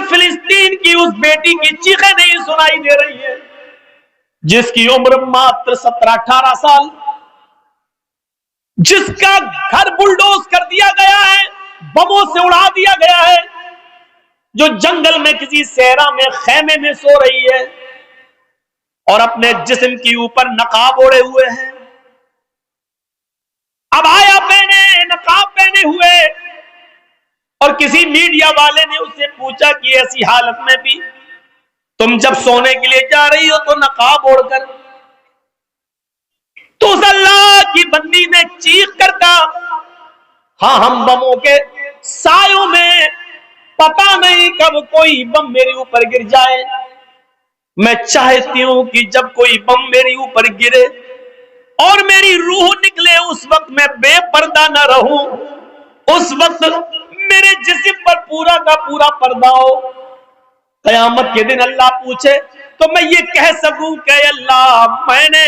فلسطین کی اس بیٹی کی چیخیں نہیں سنائی دے رہی ہیں جس کی عمر ماتر 17-18 سال، جس کا گھر بلڈوز کر دیا گیا ہے، بموں سے اڑا دیا گیا ہے، جو جنگل میں کسی صحرا میں خیمے میں سو رہی ہے اور اپنے جسم کے اوپر نقاب اوڑے ہوئے ہیں، عبایا پہنے، نقاب پہنے ہوئے، اور کسی میڈیا والے نے اس سے پوچھا کہ ایسی حالت میں بھی تم جب سونے کے لیے جا رہی ہو تو نقاب اوڑھ کر، تو اس اللہ کی بندی نے چیخ کر کہا، ہاں ہم بموں کے سایوں میں پتہ نہیں کب کوئی بم میرے اوپر گر جائے، میں چاہتی ہوں کہ جب کوئی بم میرے اوپر گرے اور میری روح نکلے اس وقت میں بے پردہ نہ رہوں، اس وقت میرے جسم پر پورا کا پورا پردہ ہو، قیامت کے دن اللہ پوچھے تو میں یہ کہہ سکوں کہ اللہ میں نے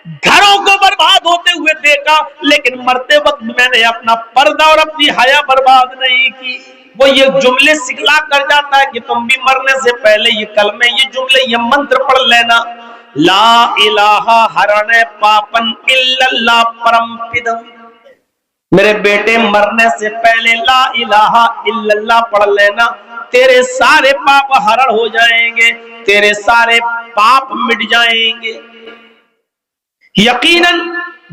گھروں کو برباد ہوتے ہوئے دیکھا لیکن مرتے وقت میں نے اپنا پردہ اور اپنی حیا برباد نہیں کی۔ وہ یہ جملے سکھلا کر جاتا ہے کہ تم بھی مرنے سے پہلے یہ کلمے، یہ جملے، یہ منتر پڑھ لینا، لا الہ ہرنے پاپن الا اللہ پرم پدم۔ میرے بیٹے مرنے سے پہلے لا الہ الا اللہ پڑھ لینا، تیرے سارے پاپ ہرن ہو جائیں گے، تیرے سارے پاپ مٹ جائیں گے۔ یقیناً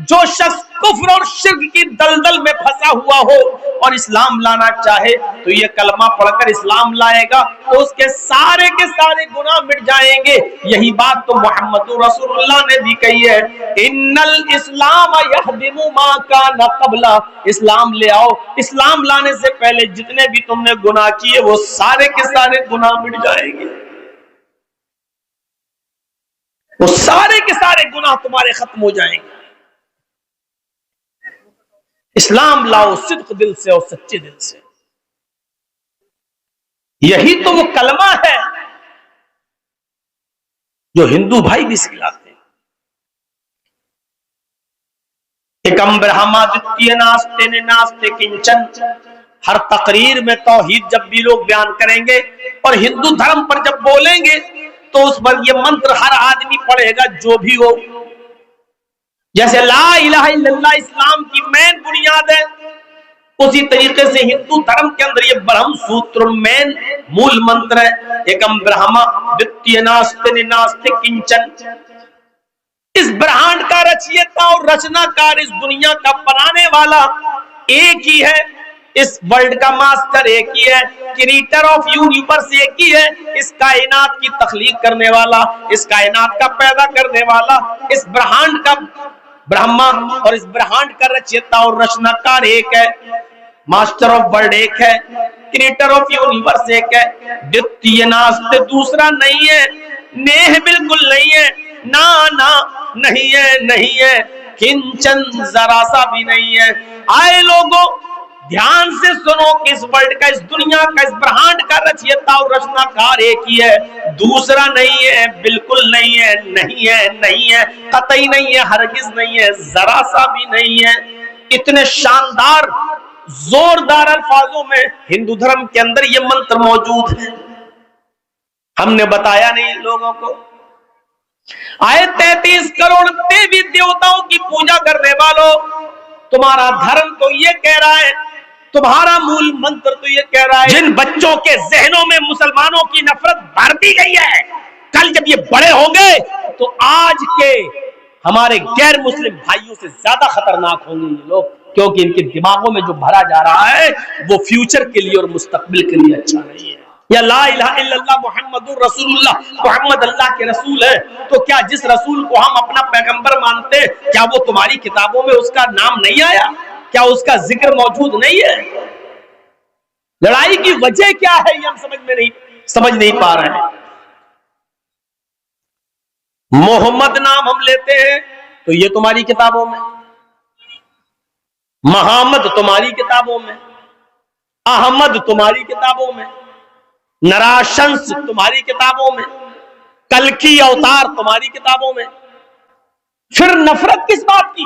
جو شخص کفر اور شرک کی دلدل میں پھنسا ہوا ہو اور اسلام لانا چاہے تو یہ کلمہ پڑھ کر اسلام لائے گا تو اس کے سارے گناہ مٹ جائیں گے۔ یہی بات تو محمد رسول اللہ نے بھی کہی ہے، ان الاسلام یہدم ما کان قبل، اسلام لے آؤ، اسلام لانے سے پہلے جتنے بھی تم نے گناہ کیے وہ سارے کے سارے گناہ مٹ جائیں گے، وہ سارے کے سارے گناہ تمہارے ختم ہو جائیں گے۔ اسلام لاؤ صدق دل سے اور سچے دل سے، یہی تو وہ کلمہ ہے جو ہندو بھائی بھی سکھلاتے ہیں۔ ایکم برہما دتیہ ناستے نے ناستے کنچن، ہر تقریر میں توحید جب بھی لوگ بیان کریں گے اور ہندو دھرم پر جب بولیں گے تو اس پر یہ منتر ہر آدمی پڑھے گا جو بھی ہو، جیسے لا الہ الا اللہ اسلام کی مین بنیاد ہے، اسی طریقے سے ہندو دھرم کے اندر یہ برہم سوتر مین مول منتر ہے، ایکم برہما دتیہ ناستے ناستے کنچن۔ اس برہانڈ کا رچیتا اور رچنا کار، اس دنیا کا بنانے والا ایک ہی ہے، اس ورلڈ کا ماسٹر ایک ہی ہے، کریٹر آف یونیورس ایک ہی ہے، اس کائنات کی تخلیق کرنے والا، اس کائنات کا پیدا کرنے والا، اس برہانڈ کا برہما اور اس برہانڈ کا رچیتا اور رچنا کار ایک ہے، ماسٹر آف ورلڈ ایک ہے، کریٹر آف یونیورس ایک ہے، دتیہ ناستے دوسرا نہیں ہے، نیہ بالکل نہیں ہے، نا نہیں ہے، نہیں ہے، کنچن ذرا سا بھی نہیں ہے۔ آئے لوگوں دھیان سے سنو کہ اس ورلڈ کا، اس دنیا کا، اس برہانڈ کا رچیتا اور رچنا کار ایک ہی ہے، دوسرا نہیں ہے، بالکل نہیں ہے، نہیں ہے، نہیں ہے، قطعی نہیں ہے، ہرگز نہیں ہے، ذرا سا بھی نہیں ہے۔ اتنے شاندار زوردار الفاظوں میں ہندو دھرم کے اندر یہ منتر موجود ہے، ہم نے بتایا نہیں لوگوں کو۔ آئے 33 کروڑ دیوی دیوتاؤں کی پوجا کرنے والوں، تمہارا دھرم تو یہ کہہ رہا ہے، تمہارا مول منتر تو یہ کہہ رہا ہے، جن بچوں کے ذہنوں میں مسلمانوں کی نفرت بھر دی گئی ہے، کل جب یہ بڑے ہوں گے تو آج کے ہمارے غیر مسلم بھائیوں سے زیادہ خطرناک ہوں گے یہ لوگ، کیونکہ ان کے دماغوں میں جو بھرا جا رہا ہے وہ فیوچر کے لیے اور مستقبل کے لیے اچھا نہیں ہے۔ یا لا الہ الا اللہ محمد رسول اللہ، محمد اللہ کے رسول ہے، تو کیا جس رسول کو ہم اپنا پیغمبر مانتے کیا وہ تمہاری کتابوں میں اس کا نام نہیں آیا؟ کیا اس کا ذکر موجود نہیں ہے؟ لڑائی کی وجہ کیا ہے یہ ہم سمجھ نہیں پا رہے ہیں۔ محمد نام ہم لیتے ہیں تو یہ تمہاری کتابوں میں، محمد تمہاری کتابوں میں، احمد تمہاری کتابوں میں، نراشنس تمہاری کتابوں میں، کلکی اوتار تمہاری کتابوں میں، پھر نفرت کس بات کی؟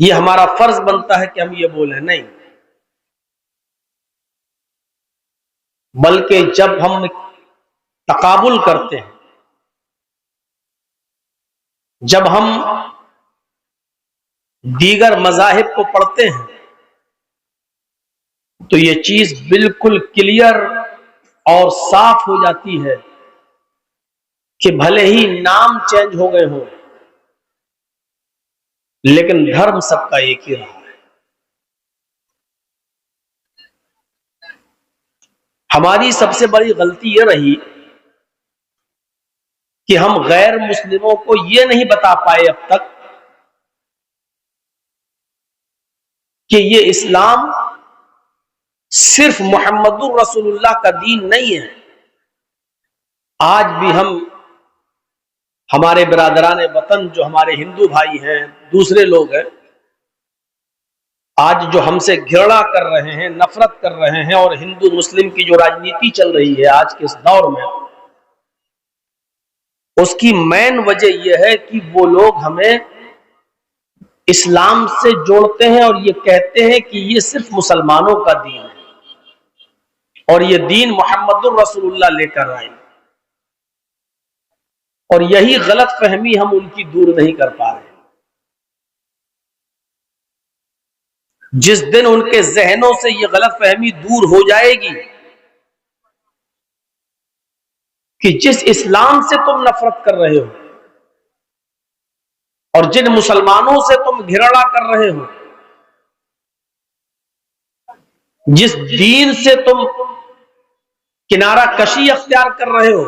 یہ ہمارا فرض بنتا ہے کہ ہم یہ بولیں؟ نہیں، بلکہ جب ہم تقابل کرتے ہیں، جب ہم دیگر مذاہب کو پڑھتے ہیں، تو یہ چیز بالکل کلیئر اور صاف ہو جاتی ہے کہ بھلے ہی نام چینج ہو گئے ہوں لیکن دھرم سب کا ایک ہی رہا ہے۔ ہماری سب سے بڑی غلطی یہ رہی کہ ہم غیر مسلموں کو یہ نہیں بتا پائے اب تک کہ یہ اسلام صرف محمد الرسول اللہ کا دین نہیں ہے۔ آج بھی ہمارے برادران وطن جو ہمارے ہندو بھائی ہیں، دوسرے لوگ ہیں، آج جو ہم سے گھرڑا کر رہے ہیں، نفرت کر رہے ہیں، اور ہندو مسلم کی جو راجنیتی چل رہی ہے آج کے اس دور میں، اس کی مین وجہ یہ ہے کہ وہ لوگ ہمیں اسلام سے جوڑتے ہیں اور یہ کہتے ہیں کہ یہ صرف مسلمانوں کا دین ہے اور یہ دین محمد الرسول اللہ لے کر آئے، اور یہی غلط فہمی ہم ان کی دور نہیں کر پا رہے۔ جس دن ان کے ذہنوں سے یہ غلط فہمی دور ہو جائے گی کہ جس اسلام سے تم نفرت کر رہے ہو اور جن مسلمانوں سے تم گھرڑا کر رہے ہو، جس دین سے تم کنارہ کشی اختیار کر رہے ہو،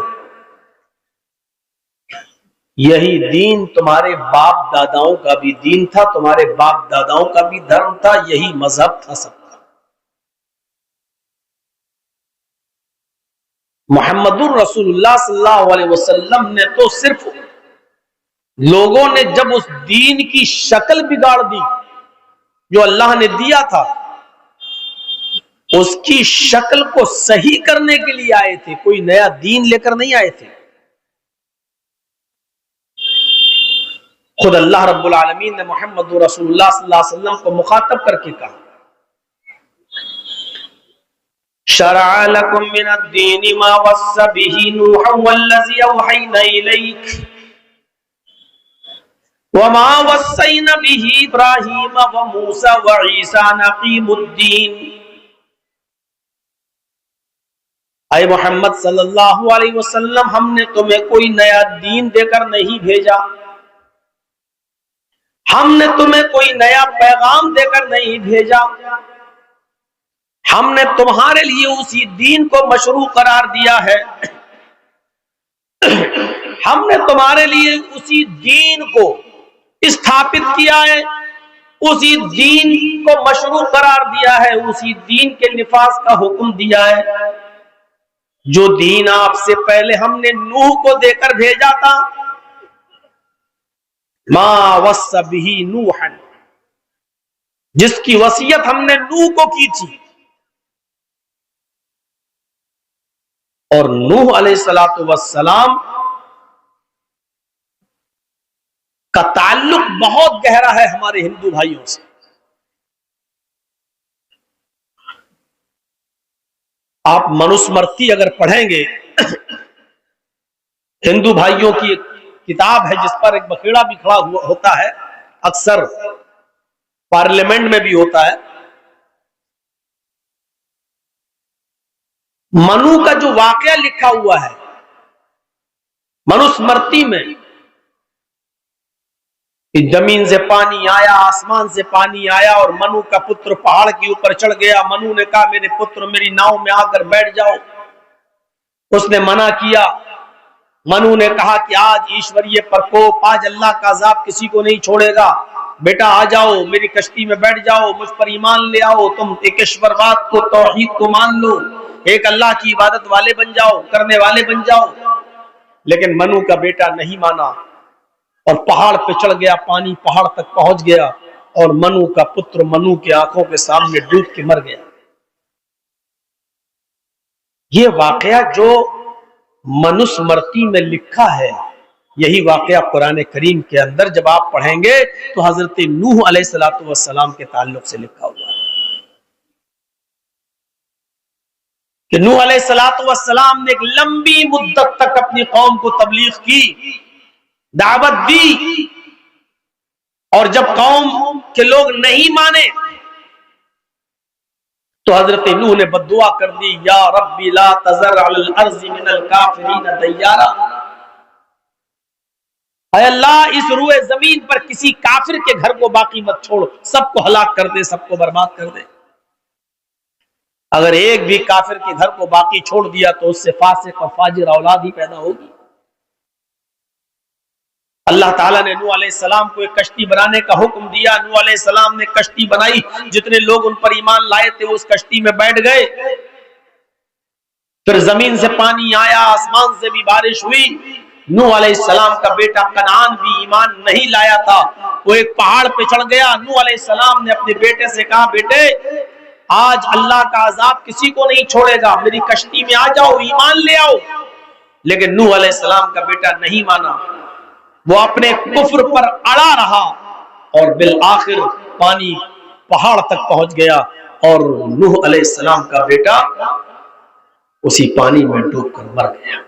یہی دین تمہارے باپ داداؤں کا بھی دین تھا، تمہارے باپ داداؤں کا بھی دھرم تھا، یہی مذہب تھا سب کا۔ محمد الرسول اللہ صلی اللہ علیہ وسلم نے تو صرف لوگوں نے جب اس دین کی شکل بگاڑ دی جو اللہ نے دیا تھا، اس کی شکل کو صحیح کرنے کے لیے آئے تھے، کوئی نیا دین لے کر نہیں آئے تھے۔ خود اللہ رب العالمین نے محمد رسول اللہ صلی اللہ علیہ وسلم کو مخاطب کر کے کہا، شرع لکم من الدین ما وصى به نوحا والذی اوحینا الیک وما وصینا به ابراہیم وموسى وعیسى ان اقیموا الدین۔ اے محمد صلی اللہ علیہ وسلم، ہم نے تمہیں کوئی نیا دین دے کر نہیں بھیجا، ہم نے تمہیں کوئی نیا پیغام دے کر نہیں بھیجا، ہم نے تمہارے لیے اسی دین کو مشروع قرار دیا ہے، ہم نے تمہارے لیے اسی دین کو استھاپت کیا ہے، اسی دین کو مشروع قرار دیا ہے، اسی دین کے نفاذ کا حکم دیا ہے جو دین آپ سے پہلے ہم نے نوح کو دے کر بھیجا تھا، ما وصى به نوحا، جس کی وصیت ہم نے نوح کو کی تھی۔ اور نوح علیہ السلام کا تعلق بہت گہرا ہے ہمارے ہندو بھائیوں سے۔ آپ منوسمرتی اگر پڑھیں گے، ہندو بھائیوں کی ایک کتاب ہے جس پر ایک بکھیڑا بھی کھڑا ہوتا ہے، اکثر پارلیمنٹ میں بھی ہوتا ہے۔ منو کا جو واقعہ لکھا ہوا ہے منوسمرتی میں، کہ زمین سے پانی آیا، آسمان سے پانی آیا، اور منو کا پتر پہاڑ کے اوپر چڑھ گیا۔ منو نے کہا میرے پتر میری ناؤ میں آ کر بیٹھ جاؤ، اس نے منع کیا۔ منو نے کہا کہ آج ایشوریہ پرکوپ، آج اللہ کا عذاب کسی کو نہیں چھوڑے گا، بیٹا آ جاؤ میری کشتی میں بیٹھ جاؤ، مجھ پر ایمان لے آؤ، تم ایک ایشورواد کو، توحید کو مان لو، ایک اللہ کی عبادت والے بن جاؤ، کرنے والے بن جاؤ۔ لیکن منو کا بیٹا نہیں مانا اور پہاڑ پہ چڑھ گیا، پانی پہاڑ تک پہنچ گیا، اور منو کا پتر منو کی آنکھوں کے سامنے ڈوب کے مر گیا۔ یہ واقعہ جو منوسمرتی میں لکھا ہے یہی واقعہ قرآن کریم کے اندر جب آپ پڑھیں گے تو حضرت نوح علیہ السلام کے تعلق سے لکھا ہوا ہے کہ نوح علیہ السلام نے ایک لمبی مدت تک اپنی قوم کو تبلیغ کی، دعوت دی، اور جب قوم کے لوگ نہیں مانے تو حضرت نوح نے بد دعا کر دی، یا ربی لا تذر علی الارض من الکافرین دیارا، اے اللہ اس روئے زمین پر کسی کافر کے گھر کو باقی مت چھوڑ، سب کو ہلاک کر دے، سب کو برباد کر دے۔ اگر ایک بھی کافر کے گھر کو باقی چھوڑ دیا تو اس سے فاسق اور فاجر اولاد ہی پیدا ہوگی۔ اللہ تعالیٰ نے نوح علیہ السلام کو ایک کشتی بنانے کا حکم دیا، نوح علیہ السلام نے کشتی بنائی، جتنے لوگ ان پر ایمان لائے تھے وہ اس کشتی میں بیٹھ گئے، پھر زمین سے پانی آیا، آسمان سے بھی بارش ہوئی۔ نوح علیہ السلام کا بیٹا کنعان بھی ایمان نہیں لایا تھا، وہ ایک پہاڑ پہ چڑھ گیا۔ نوح علیہ السلام نے اپنے بیٹے سے کہا، بیٹے آج اللہ کا عذاب کسی کو نہیں چھوڑے گا، میری کشتی میں آ جاؤ، ایمان لے آؤ۔ لیکن نوح علیہ السلام کا بیٹا نہیں مانا، وہ اپنے کفر پر اڑا رہا، اور بالآخر پانی پہاڑ تک پہنچ گیا، اور نوح علیہ السلام کا بیٹا اسی پانی میں ڈوب کر مر گیا۔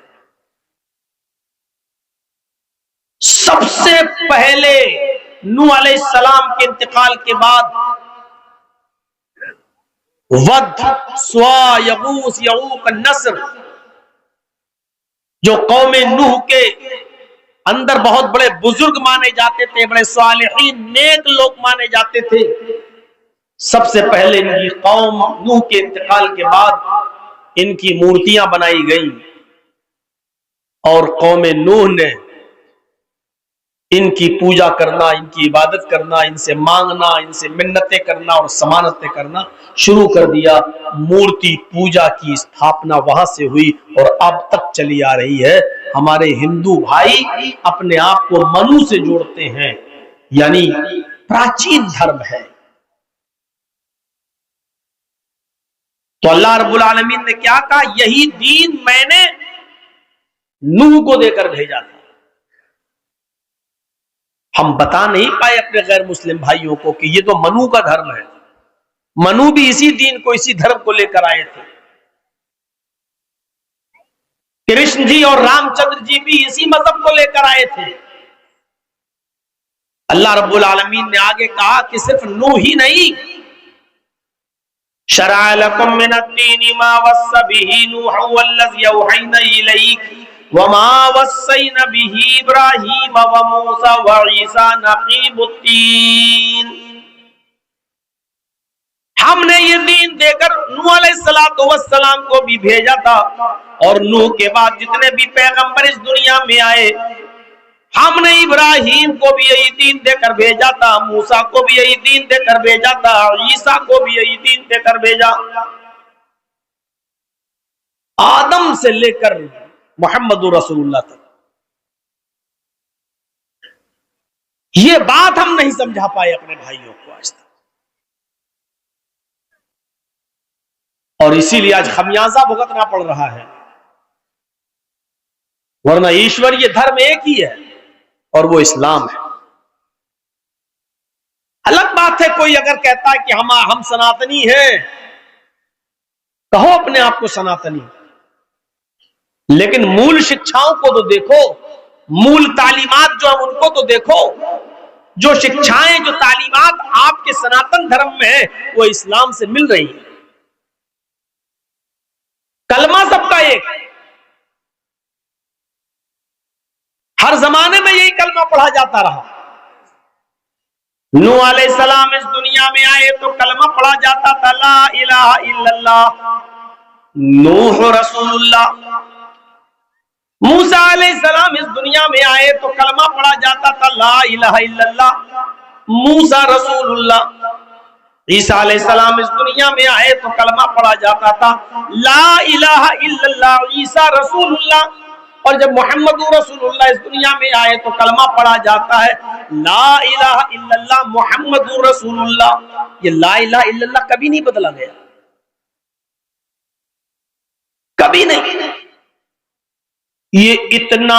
سب سے پہلے نوح علیہ السلام کے انتقال کے بعد ود، سوا، یغوث، یعوق، نصر، جو قوم نوح کے اندر بہت بڑے بزرگ مانے جاتے تھے، بڑے صالحین نیک لوگ مانے جاتے تھے، سب سے پہلے ان کی قوم نوح کے انتقال کے بعد ان کی مورتیاں بنائی گئیں، اور قوم نوح نے ان کی پوجا کرنا، ان کی عبادت کرنا، ان سے مانگنا، ان سے منتیں کرنا اور سمانتیں کرنا شروع کر دیا۔ مورتی پوجا کی استھاپنا وہاں سے ہوئی اور اب تک چلی آ رہی ہے۔ ہمارے ہندو بھائی اپنے آپ کو منو سے جوڑتے ہیں، یعنی پراچین دھرم ہے۔ تو اللہ رب العالمین نے کیا کہا؟ یہی دین میں نے نوح کو دے کر بھیجا تھا۔ ہم بتا نہیں پائے اپنے غیر مسلم بھائیوں کو کہ یہ تو منو کا دھرم ہے۔ منو بھی اسی دین کو، اسی دھرم کو لے کر آئے تھے۔ کرشن جی اور رام چندر جی بھی اسی مذہب کو لے کر آئے تھے۔ اللہ رب العالمین نے آگے کہا کہ صرف نوح ہی نہیں، شرع لکم من الدین ما وصى به نوح والذی اوحینا الیک وما وصینا به ابراہیم وموسیٰ وعیسیٰ نقیب الدین۔ ہم نے یہ دین دے کر نوح علیہ السلام کو بھی بھیجا تھا، اور نوح کے بعد جتنے بھی پیغمبر اس دنیا میں آئے ہم نے ابراہیم کو بھی یہی دین دے کر بھیجا تھا، موسیٰ کو بھی یہی دین دے کر بھیجا تھا، عیسیٰ کو بھی یہی دین دے کر بھیجا۔ آدم سے لے کر محمد رسول اللہ تک۔ یہ بات ہم نہیں سمجھا پائے اپنے بھائیوں کو آج تک، اور اسی لیے آج خمیازہ بھگتنا پڑ رہا ہے، ورنہ ایشور یہ دھرم ایک ہی ہے اور وہ اسلام ہے۔ الگ بات ہے کوئی اگر کہتا ہے کہ ہم سناتنی ہیں، کہو اپنے آپ کو سناتنی، لیکن مول شکشاؤں کو تو دیکھو، مول تعلیمات جو ہم ان کو تو دیکھو، جو شکشائیں جو تعلیمات آپ کے سناتن دھرم میں ہیں وہ اسلام سے مل رہی ہیں۔ کلمہ سب کا ایک، ہر زمانے میں یہی کلمہ پڑھا جاتا رہا۔ نوح علیہ السلام اس دنیا میں آئے تو کلمہ پڑھا جاتا تھا، لا الہ الا اللہ، نوح رسول اللہ۔ موسیٰ علیہ السلام اس دنیا میں آئے تو کلمہ پڑھا جاتا تھا، لا الہ الا اللہ، موسیٰ رسول اللہ۔ عیسیٰ علیہ السلام اس دنیا میں آئے تو کلمہ پڑھا جاتا تھا، لا الہ الا اللہ، عیسیٰ رسول اللہ۔ اور جب محمد رسول اللہ اس دنیا میں آئے تو کلمہ پڑھا جاتا ہے، لا الہ الا اللہ محمد رسول اللہ۔ یہ لا الہ الا اللہ کبھی نہیں بدلا گیا، کبھی نہیں۔ یہ اتنا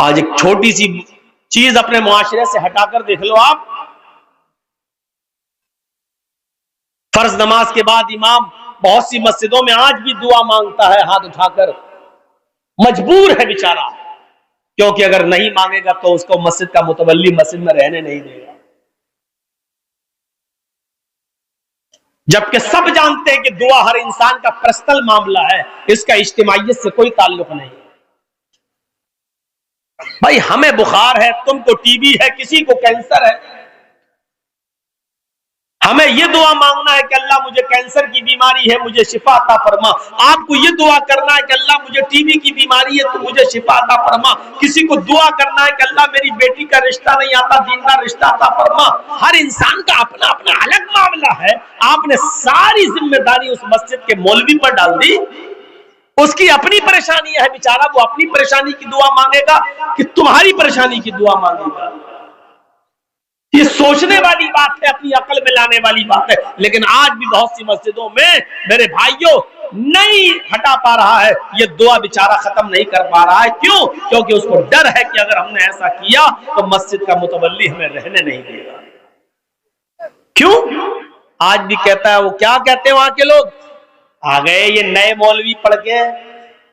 آج ایک چھوٹی سی چیز اپنے معاشرے سے ہٹا کر دیکھ لو آپ، فرض نماز کے بعد امام بہت سی مسجدوں میں آج بھی دعا مانگتا ہے ہاتھ اٹھا کر، مجبور ہے بیچارہ، کیونکہ اگر نہیں مانگے گا تو اس کو مسجد کا متولی مسجد میں رہنے نہیں دے گا، جبکہ سب جانتے ہیں کہ دعا ہر انسان کا پرسنل معاملہ ہے، اس کا اجتماعیت سے کوئی تعلق نہیں۔ بھائی ہمیں بخار ہے، تم کو ٹی بی ہے، کسی کو کینسر ہے، ہمیں یہ دعا مانگنا ہے کہ اللہ مجھے کینسر کی بیماری ہے، مجھے شفا عطا فرما، آپ کو یہ دعا کرنا ہے کہ اللہ مجھے ٹی بی کی بیماری ہے تو مجھے شفا عطا فرما، کسی کو دعا کرنا ہے کہ اللہ میری بیٹی کا رشتہ نہیں آتا، دین کا رشتہ عطا فرما۔ ہر انسان کا اپنا اپنا الگ معاملہ ہے، آپ نے ساری ذمہ داری اس مسجد کے مولوی پر ڈال دی، اس کی اپنی پریشانی ہے بیچارہ، وہ اپنی پریشانی کی دعا مانگے گا کہ تمہاری پریشانی کی دعا مانگے گا؟ یہ سوچنے والی بات ہے، اپنی عقل میں لانے والی بات ہے، لیکن آج بھی بہت سی مسجدوں میں میرے بھائیوں نہیں ہٹا پا رہا ہے، یہ دعا بیچارہ ختم نہیں کر پا رہا ہے۔ کیوں؟ کیونکہ اس کو ڈر ہے کہ اگر ہم نے ایسا کیا تو مسجد کا متولی ہمیں رہنے نہیں دے گا۔ کیوں؟ آج بھی کہتا ہے، وہ کیا کہتے ہیں وہاں کے لوگ، آ گئے یہ نئے مولوی پڑھ کے،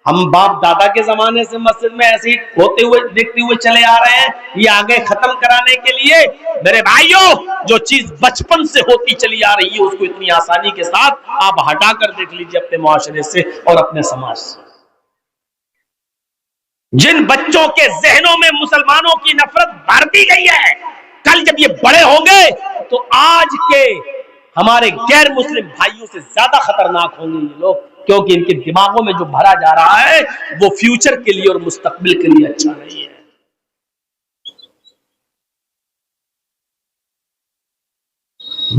ہم باپ دادا کے زمانے سے مسجد میں ایسے ہی ہوتے ہوئے دیکھتے ہوئے چلے آ رہے ہیں، یہ آگے ختم کرانے کے لیے۔ میرے بھائیوں، جو چیز بچپن سے ہوتی چلی آ رہی ہے اس کو اتنی آسانی کے ساتھ آپ ہٹا کر دیکھ لیجئے اپنے معاشرے سے اور اپنے سماج سے۔ جن بچوں کے ذہنوں میں مسلمانوں کی نفرت بھر دی گئی ہے، کل جب یہ بڑے ہوں گے تو آج کے ہمارے غیر مسلم بھائیوں سے زیادہ خطرناک ہوں گے یہ لوگ، کیونکہ ان کے دماغوں میں جو بھرا جا رہا ہے وہ فیوچر کے لیے اور مستقبل کے لیے اچھا نہیں ہے۔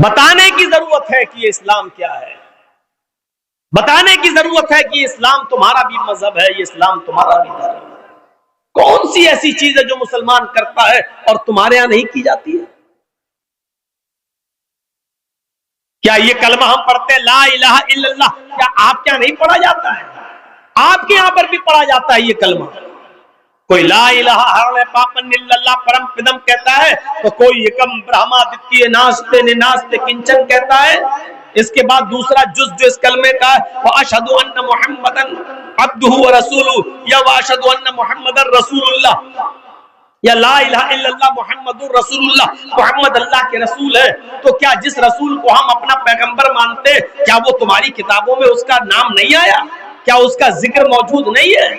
بتانے کی ضرورت ہے کہ یہ اسلام کیا ہے، بتانے کی ضرورت ہے کہ اسلام تمہارا بھی مذہب ہے، یہ اسلام تمہارا بھی دھرم ہے۔ کون سی ایسی چیز ہے جو مسلمان کرتا ہے اور تمہارے یہاں نہیں کی جاتی ہے؟ کیا یہ کلمہ ہم پڑھتے ہیں لا الہ الا اللہ، کیا آپ کے یہاں نہیں پڑھا جاتا ہے؟ آپ کے یہاں پر بھی پڑھا جاتا ہے یہ کلمہ۔ کوئی لا الہ ہرنے پاپن الا اللہ پرم پدم کہتا ہے تو کوئی یکم برہما دتیہ ناستے نناستے کنچن کہتا ہے۔ اس کے بعد دوسرا جز جو اس کلمے کا ہے وَأَشْهَدُ أَنَّ مُحَمَّدًا عَبْدُهُ وَرَسُولُهُ یا وَأَشْهَدُ أَنَّ مُحَمَّدًا رَسُولُ اللَّهِ یا لا الہ الا اللہ محمد رسول اللہ، محمد اللہ کے رسول ہے۔ تو کیا جس رسول کو ہم اپنا پیغمبر مانتے، کیا وہ تمہاری کتابوں میں اس کا نام نہیں آیا؟ کیا اس کا ذکر موجود نہیں ہے؟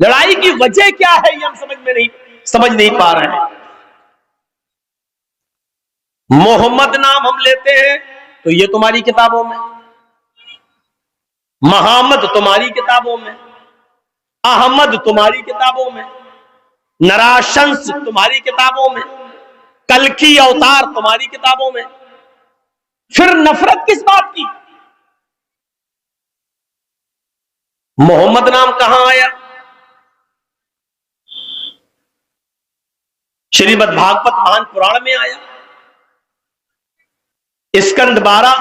لڑائی کی وجہ کیا ہے یہ ہم سمجھ نہیں پا رہے ہیں۔ محمد نام ہم لیتے ہیں تو یہ تمہاری کتابوں میں، محمد تمہاری کتابوں میں، احمد تمہاری کتابوں میں، نراشنس تمہاری کتابوں میں، کلکی اوتار تمہاری کتابوں میں۔ پھر نفرت کس بات کی؟ محمد نام کہاں آیا؟ شریمد بھاگوت مہان پران میں آیا، اسکند 12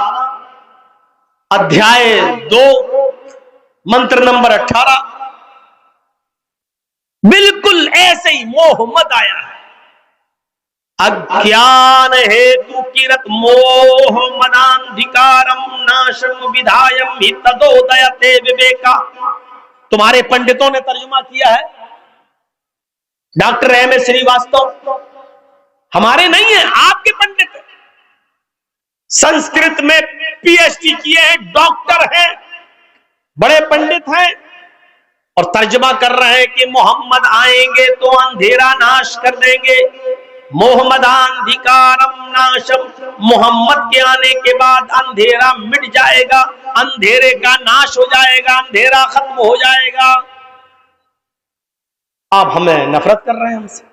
ادھیائے 2 منتر نمبر 18، بالکل ایسے ہی محمد آیا ہے۔ اگیان ہیتو کیرت موہ مناندھکارم ناشم ودھایم ہتدودیتے وویکا۔ تمہارے پنڈتوں نے ترجمہ کیا ہے، ڈاکٹر ایم اے سری واستو، ہمارے نہیں ہیں، آپ کے پنڈت ہیں، سنسکرت میں پی ایچ ڈی کیے ہیں، ڈاکٹر ہیں، بڑے پنڈت ہیں، اور ترجمہ کر رہے ہیں کہ محمد آئیں گے تو اندھیرا ناش کر دیں گے، محمداندھکارم ناشم، محمد کے آنے کے بعد اندھیرا مٹ جائے گا، اندھیرے کا ناش ہو جائے گا، اندھیرا ختم ہو جائے گا۔ آپ ہمیں نفرت کر رہے ہیں ہم سے؟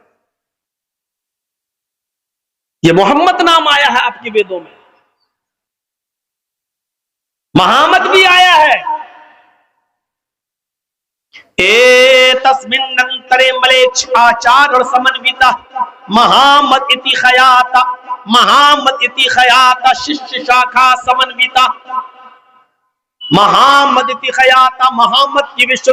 یہ محمد نام آیا ہے آپ کے ویدوں میں، محمد بھی آیا ہے۔ اے تسمن ننترے ملیچ آچار اور سمنویتا محمد اتی خیاتا، محمد اتی خیاتا شش شاکھا سمنویتا، محمد اتی خیاتا، محمد کی وشو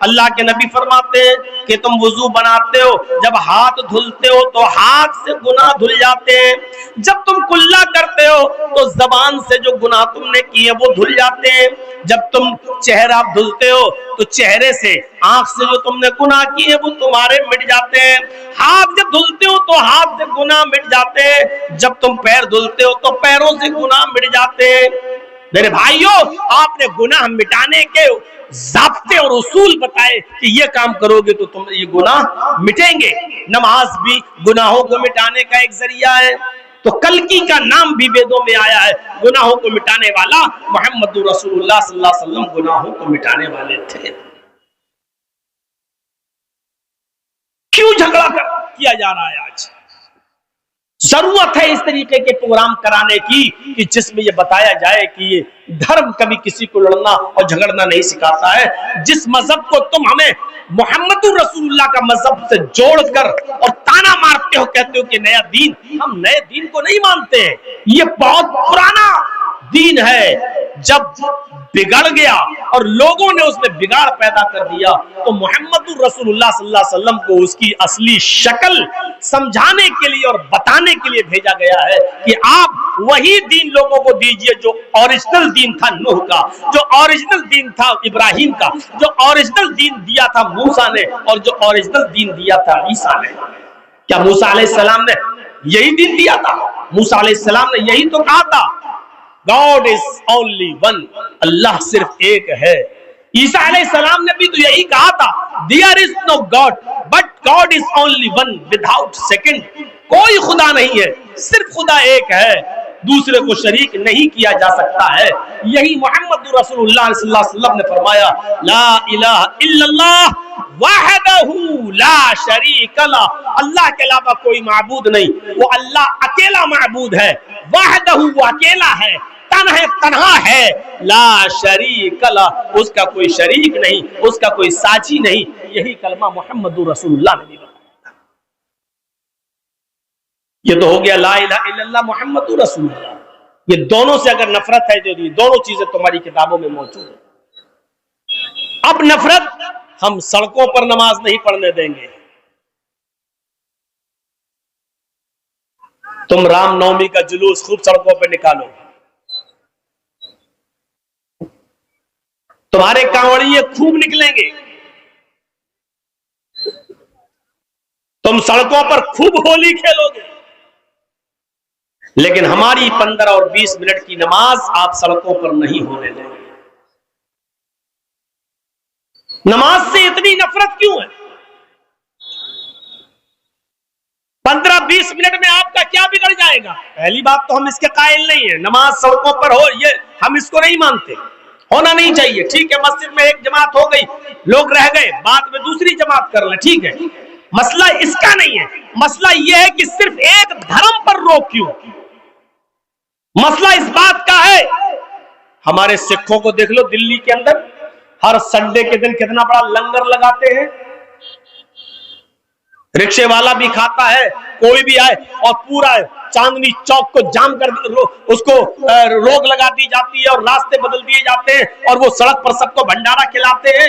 اللہ کے نبی فرماتے ہیں کہ تم وضو بناتے ہو، جب ہاتھ دھلتے ہو تو ہاتھ سے گناہ دھل جاتے ہیں، جب تم کلا کرتے ہو تو زبان سے جو گناہ تم نے کیے وہ دھل جاتے ہیں، جب تم چہرہ دھلتے ہو تو چہرے سے، آنکھ سے جو تم نے گناہ کیے وہ تمہارے مٹ جاتے ہیں، ہاتھ جب دھلتے ہو تو ہاتھ سے گناہ مٹ جاتے ہیں، جب تم پیر دھلتے ہو تو پیروں سے گناہ مٹ جاتے ہیں۔ میرے بھائیوں، آپ نے گناہ مٹانے کے ضابطے اور اصول بتائے کہ یہ کام کرو گے تو تم یہ گناہ مٹیں گے۔ نماز بھی گناہوں کو مٹانے کا ایک ذریعہ ہے، تو کلکی کا نام بھی ویدوں میں آیا ہے، گناہوں کو مٹانے والا محمد رسول اللہ صلی اللہ علیہ وسلم گناہوں کو مٹانے والے تھے۔ کیوں جھگڑا کیا جا رہا ہے آج؟ ضرورت ہے اس طریقے کے پروگرام کرانے کی کہ جس میں یہ بتایا جائے کہ یہ دھرم کبھی کسی کو لڑنا اور جھگڑنا نہیں سکھاتا ہے۔ جس مذہب کو تم ہمیں محمد رسول اللہ کا مذہب سے جوڑ کر اور تانا مارتے ہو، کہتے ہو کہ نیا دین، ہم نئے دین کو نہیں مانتے، یہ بہت پرانا دین ہے۔ جب بگڑ گیا اور لوگوں نے اس میں بگاڑ پیدا کر دیا تو محمد رسول اللہ صلی اللہ علیہ وسلم کو اس کی اصلی شکل سمجھانے کے لیے اور بتانے کے لیے بھیجا گیا ہے کہ آپ وہی دین لوگوں کو دیجئے جو اوریجنل دین تھا نوح کا، جو اوریجنل دین تھا ابراہیم کا، جو اوریجنل دین دیا تھا موسیٰ نے، اور جو اوریجنل دین دیا تھا عیسیٰ نے۔ کیا موسیٰ علیہ السلام نے یہی دین دیا تھا؟ موسیٰ علیہ السلام نے یہی تو کہا تھا God is only one، اللہ صرف ایک ہے۔ عیسیٰ علیہ السلام نے بھی تو یہی کہا تھا There is no God but God is only one without second، کوئی خدا نہیں ہے، صرف خدا ایک ہے، دوسرے کو شریک نہیں کیا جا سکتا ہے۔ یہی محمد رسول اللہ صلی اللہ علیہ وسلم نے فرمایا لا الہ الا اللہ وحدہ لا شریک لہ، اللہ کے علاوہ کوئی معبود نہیں، وہ اللہ اکیلا معبود ہے، وحدہ وہ اکیلا ہے، تنہا ہے، لا شریک لہ اس کا کوئی شریک نہیں، اس کا کوئی ساجی نہیں۔ یہی کلمہ محمد رسول اللہ نے بھی بتایا۔ یہ تو ہو گیا لا الہ الا اللہ محمد رسول اللہ۔ یہ دونوں سے اگر نفرت ہے تو یہ دونوں چیزیں تمہاری کتابوں میں موجود ہیں۔ اب نفرت، ہم سڑکوں پر نماز نہیں پڑھنے دیں گے۔ تم رام نومی کا جلوس خوب سڑکوں پہ نکالو، تمہارے کانوڑیے خوب نکلیں گے، تم سڑکوں پر خوب ہولی کھیلو گے، لیکن ہماری 15 اور 20 منٹ کی نماز آپ سڑکوں پر نہیں ہونے دیں گے۔ نماز سے اتنی نفرت کیوں ہے؟ 15-20 منٹ میں آپ کا کیا بگڑ جائے گا؟ پہلی بات تو ہم اس کے قائل نہیں ہیں، نماز سڑکوں پر ہو یہ ہم اس کو نہیں مانتے، ہونا نہیں چاہیے۔ ٹھیک ہے، مسجد میں ایک جماعت ہو گئی، لوگ رہ گئے، بعد میں دوسری جماعت کر لیں، ٹھیک ہے، مسئلہ اس کا نہیں ہے۔ مسئلہ یہ ہے کہ صرف ایک دھرم پر روک کیوں؟ مسئلہ اس بات کا ہے، ہمارے سکھوں کو دیکھ لو، دلی کے اندر ہر سنڈے کے دن کتنا بڑا لنگر لگاتے ہیں، رکشے والا بھی کھاتا ہے، کوئی بھی آئے، اور پورا چاندنی چوک کو جام کر اس کو روک لگا دی جاتی ہے اور راستے بدل دیے جاتے ہیں، اور وہ سڑک پر سب کو بھنڈارا کھلاتے ہیں،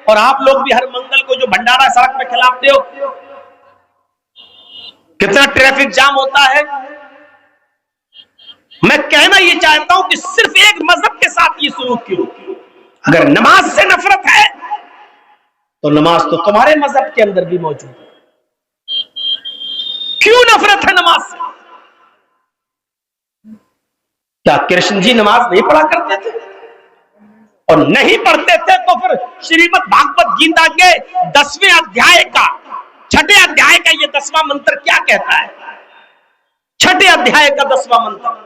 اور آپ لوگ بھی ہر منگل کو جو بھنڈارا سڑک پہ کھلاتے ہو، کتنا ٹریفک جام ہوتا ہے۔ میں کہنا یہ چاہتا ہوں کہ صرف ایک مذہب کے ساتھ یہ سلوک کیوں؟ اگر نماز سے نفرت ہے تو نماز تو تمہارے مذہب کے اندر بھی موجود ہے، کیوں نفرت ہے نماز سے؟ کیا کرشن جی نماز نہیں پڑھا کرتے تھے؟ اور نہیں پڑھتے تھے تو پھر شریمد بھاگوت گیتا کے 10ویں ادھیائے کا 6ٹھے ادھیائے کا یہ 10واں منتر کیا کہتا ہے؟ 6ٹھے ادھیائے کا 10واں منتر،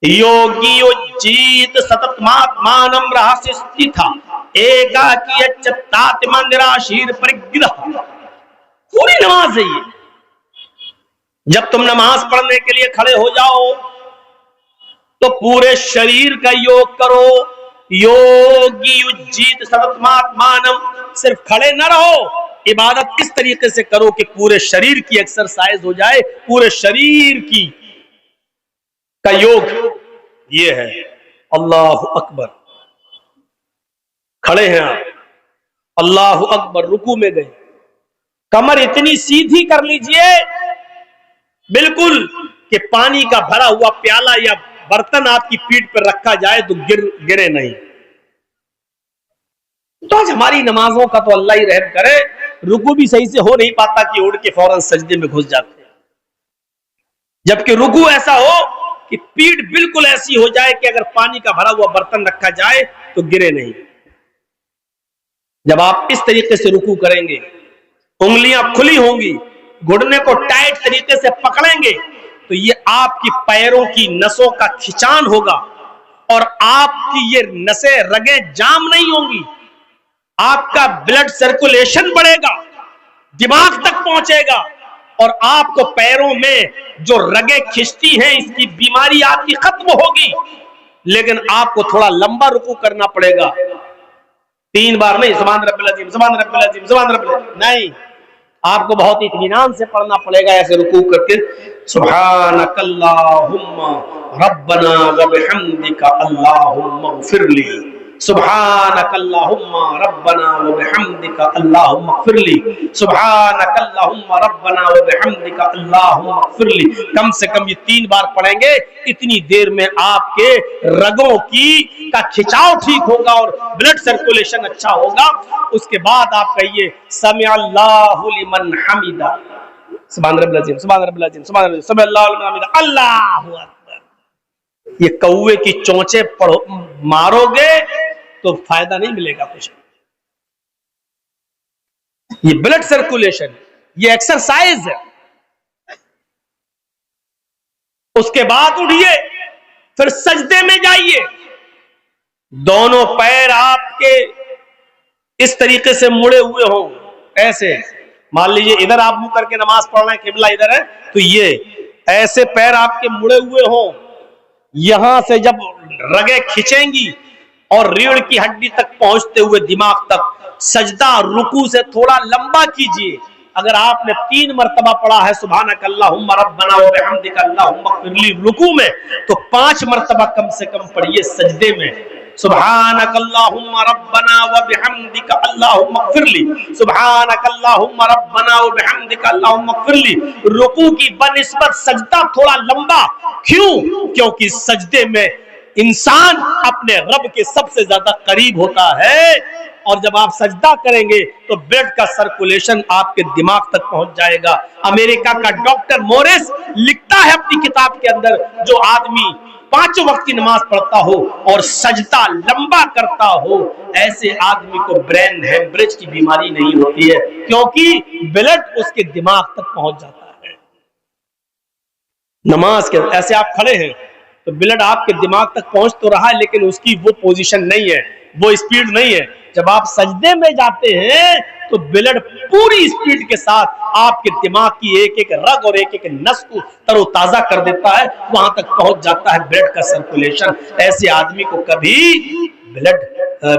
یوگی اجیت ستتماتمانم رہاسیہ ستھا ایکاکی اچتاتما نراشیر پرگرہ۔ پوری نماز ہے یہ۔ جب تم نماز پڑھنے کے لیے کھڑے ہو جاؤ تو پورے شریر کا یوگ کرو، یوگی اجیت ستتماتمانم، صرف کھڑے نہ رہو، عبادت اس طریقے سے کرو کہ پورے شریر کی ایکسرسائز ہو جائے، پورے شریر کی کا یوگ یہ ہے۔ اللہ اکبر، کھڑے ہیں آپ، اللہ اکبر، رکوع میں گئے، کمر اتنی سیدھی کر لیجئے بالکل کہ پانی کا بھرا ہوا پیالہ یا برتن آپ کی پیٹھ پر رکھا جائے تو گرے نہیں۔ تو آج ہماری نمازوں کا تو اللہ ہی رحم کرے، رکوع بھی صحیح سے ہو نہیں پاتا کہ اڑ کے فوراً سجدے میں گھس جاتے ہیں، جبکہ رکوع ایسا ہو کہ پیٹھ بالکل ایسی ہو جائے کہ اگر پانی کا بھرا ہوا برتن رکھا جائے تو گرے نہیں۔ جب آپ اس طریقے سے رکوع کریں گے، انگلیاں کھلی ہوں گی، گھٹنے کو ٹائٹ طریقے سے پکڑیں گے تو یہ آپ کی پیروں کی نسوں کا کھچان ہوگا اور آپ کی یہ نسیں رگیں جام نہیں ہوں گی، آپ کا بلڈ سرکولیشن بڑھے گا، دماغ تک پہنچے گا اور آپ کو پیروں میں جو رگیں کھچتی ہیں اس کی بیماری آپ کی ختم ہوگی۔ لیکن آپ کو تھوڑا لمبا رکوع کرنا پڑے گا، 3 بار نہیں، سبحان رب العظیم سبحان رب العظیم سبحان رب العظیم نہیں، آپ کو بہت اطمینان سے پڑھنا پڑے گا ایسے رکوع کر کے، سبحانک اللہم ربنا وبحمدک اللہم اغفر لی، سبحانک اللہم ربنا وبحمدک اللہم اغفر لی، سبحانک اللہم ربنا وبحمدک اللہم اغفر لی۔ کم سے کم یہ 3 بار پڑھیں گے، اتنی دیر میں آپ کے رگوں کا کھچاؤ ٹھیک ہوگا اور بلڈ سرکولیشن اچھا ہوگا۔ اس کے بعد آپ کہیے سمع اللہ لمن حمدہ، سبحان رب العظیم سبحان رب العظیم سبحان رب العظیم سمع اللہ لمن حمدہ، اللہ اکبر۔ یہ کوے کی چونچے مارو گے تو فائدہ نہیں ملے گا کچھ۔ یہ بلڈ سرکولیشن، یہ ایکسرسائز ہے۔ اس کے بعد اٹھیے، پھر سجدے میں جائیے، دونوں پیر آپ کے اس طریقے سے مڑے ہوئے ہوں، ایسے مان لیجئے ادھر آپ منہ کر کے نماز پڑھ رہے ہیں، قبلہ ادھر ہے تو یہ ایسے پیر آپ کے مڑے ہوئے ہوں، یہاں سے جب رگیں کھچیں گی اور ریڑھ کی ہڈی تک پہنچتے ہوئے دماغ تک، سجدہ رکوع سے تھوڑا لمبا کیجئے۔ اگر آپ نے 3 مرتبہ پڑھا ہے سبحانک اللہم ربنا وبحمدک اللہم اغفر لی رکوع میں، تو 5 مرتبہ کم سے کم پڑھیے سجدے میں، سبحانک اللہم ربنا وبحمدک اللہم اغفر لی، سبحانک اللہم ربنا وبحمدک اللہم اغفر لی۔ رکوع کی بنسبت سجدہ تھوڑا لمبا، کیوں؟ کیونکہ سجدے میں انسان اپنے رب کے سب سے زیادہ قریب ہوتا ہے، اور جب آپ سجدہ کریں گے تو بلڈ کا سرکولیشن آپ کے دماغ تک پہنچ جائے گا۔ امریکہ کا ڈاکٹر مورس لکھتا ہے اپنی کتاب کے اندر، جو آدمی 5 وقت کی نماز پڑھتا ہو اور سجدہ لمبا کرتا ہو، ایسے آدمی کو برین ہیمبریج کی بیماری نہیں ہوتی ہے، کیونکہ بلڈ اس کے دماغ تک پہنچ جاتا ہے۔ نماز کے ایسے آپ کھڑے ہیں تو بلڈ آپ کے دماغ تک پہنچ تو رہا ہے، لیکن اس کی وہ پوزیشن نہیں ہے، وہ اسپیڈ نہیں ہے۔ جب آپ سجدے میں جاتے ہیں تو بلڈ پوری اسپیڈ کے ساتھ آپ کے دماغ کی ایک ایک رگ اور ایک ایک نس کو تر و تازہ کر دیتا ہے، وہاں تک پہنچ جاتا ہے بلڈ کا سرکولیشن۔ ایسے آدمی کو کبھی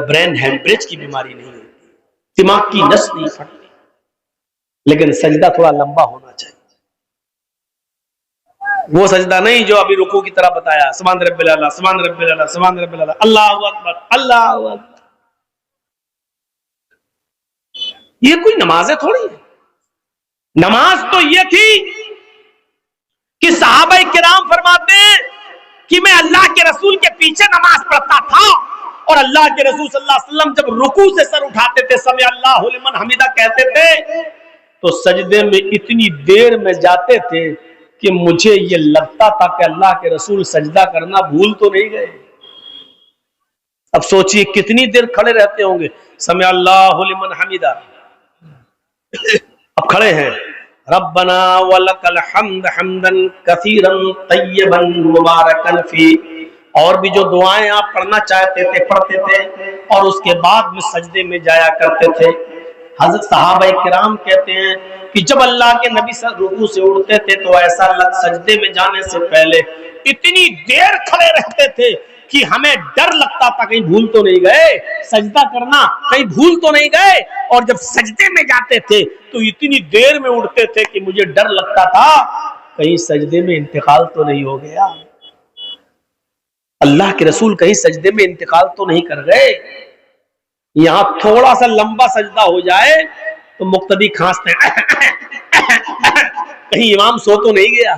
برین ہیمبریج کی بیماری نہیں ہوتی، دماغ کی نس نہیں پھٹتی۔ لیکن سجدہ تھوڑا لمبا ہونا چاہیے، وہ سجدہ نہیں جو ابھی رکوع کی طرح بتایا، سبحان رب العلیٰ سبحان رب العلیٰ سبحان رب العلیٰ، اللہ اکبر اللہ اکبر۔ یہ کوئی نمازیں تھوڑی ہے۔ نماز تو یہ تھی کہ صحابہ کرام فرماتے ہیں کہ میں اللہ کے رسول کے پیچھے نماز پڑھتا تھا، اور اللہ کے رسول صلی اللہ علیہ وسلم جب رکوع سے سر اٹھاتے تھے، سمع اللہ لمن حمدہ کہتے تھے، تو سجدے میں اتنی دیر میں جاتے تھے کہ مجھے یہ لگتا تھا کہ اللہ کے رسول سجدہ کرنا بھول تو نہیں گئے۔ اب سوچئے کتنی دیر کھڑے رہتے ہوں گے، سمع اللہ لمن حمدہ، اب کھڑے ہیں، ربنا ولک الحمد حمدا کثیرا طیبا مبارکا فی، اور بھی جو دعائیں آپ پڑھنا چاہتے تھے پڑھتے تھے، اور اس کے بعد میں سجدے میں جایا کرتے تھے۔ حضرت صحابہ کرام کہتے ہیں کہ جب اللہ کے نبی رکوع سے اٹھتے تھے تو ایسا سجدے میں جانے سے پہلے اتنی دیر کھڑے رہتے تھے کہ ہمیں ڈر لگتا تھا کہیں بھول تو نہیں گئے سجدہ کرنا، کہیں بھول تو نہیں گئے، اور جب سجدے میں جاتے تھے تو اتنی دیر میں اٹھتے تھے کہ مجھے ڈر لگتا تھا کہیں سجدے میں انتقال تو نہیں ہو گیا، اللہ کے رسول کہیں سجدے میں انتقال تو نہیں کر گئے۔ یہاں تھوڑا سا لمبا سجدہ ہو جائے تو مقتدی کھانستے ہیں کہیں امام سو تو نہیں گیا.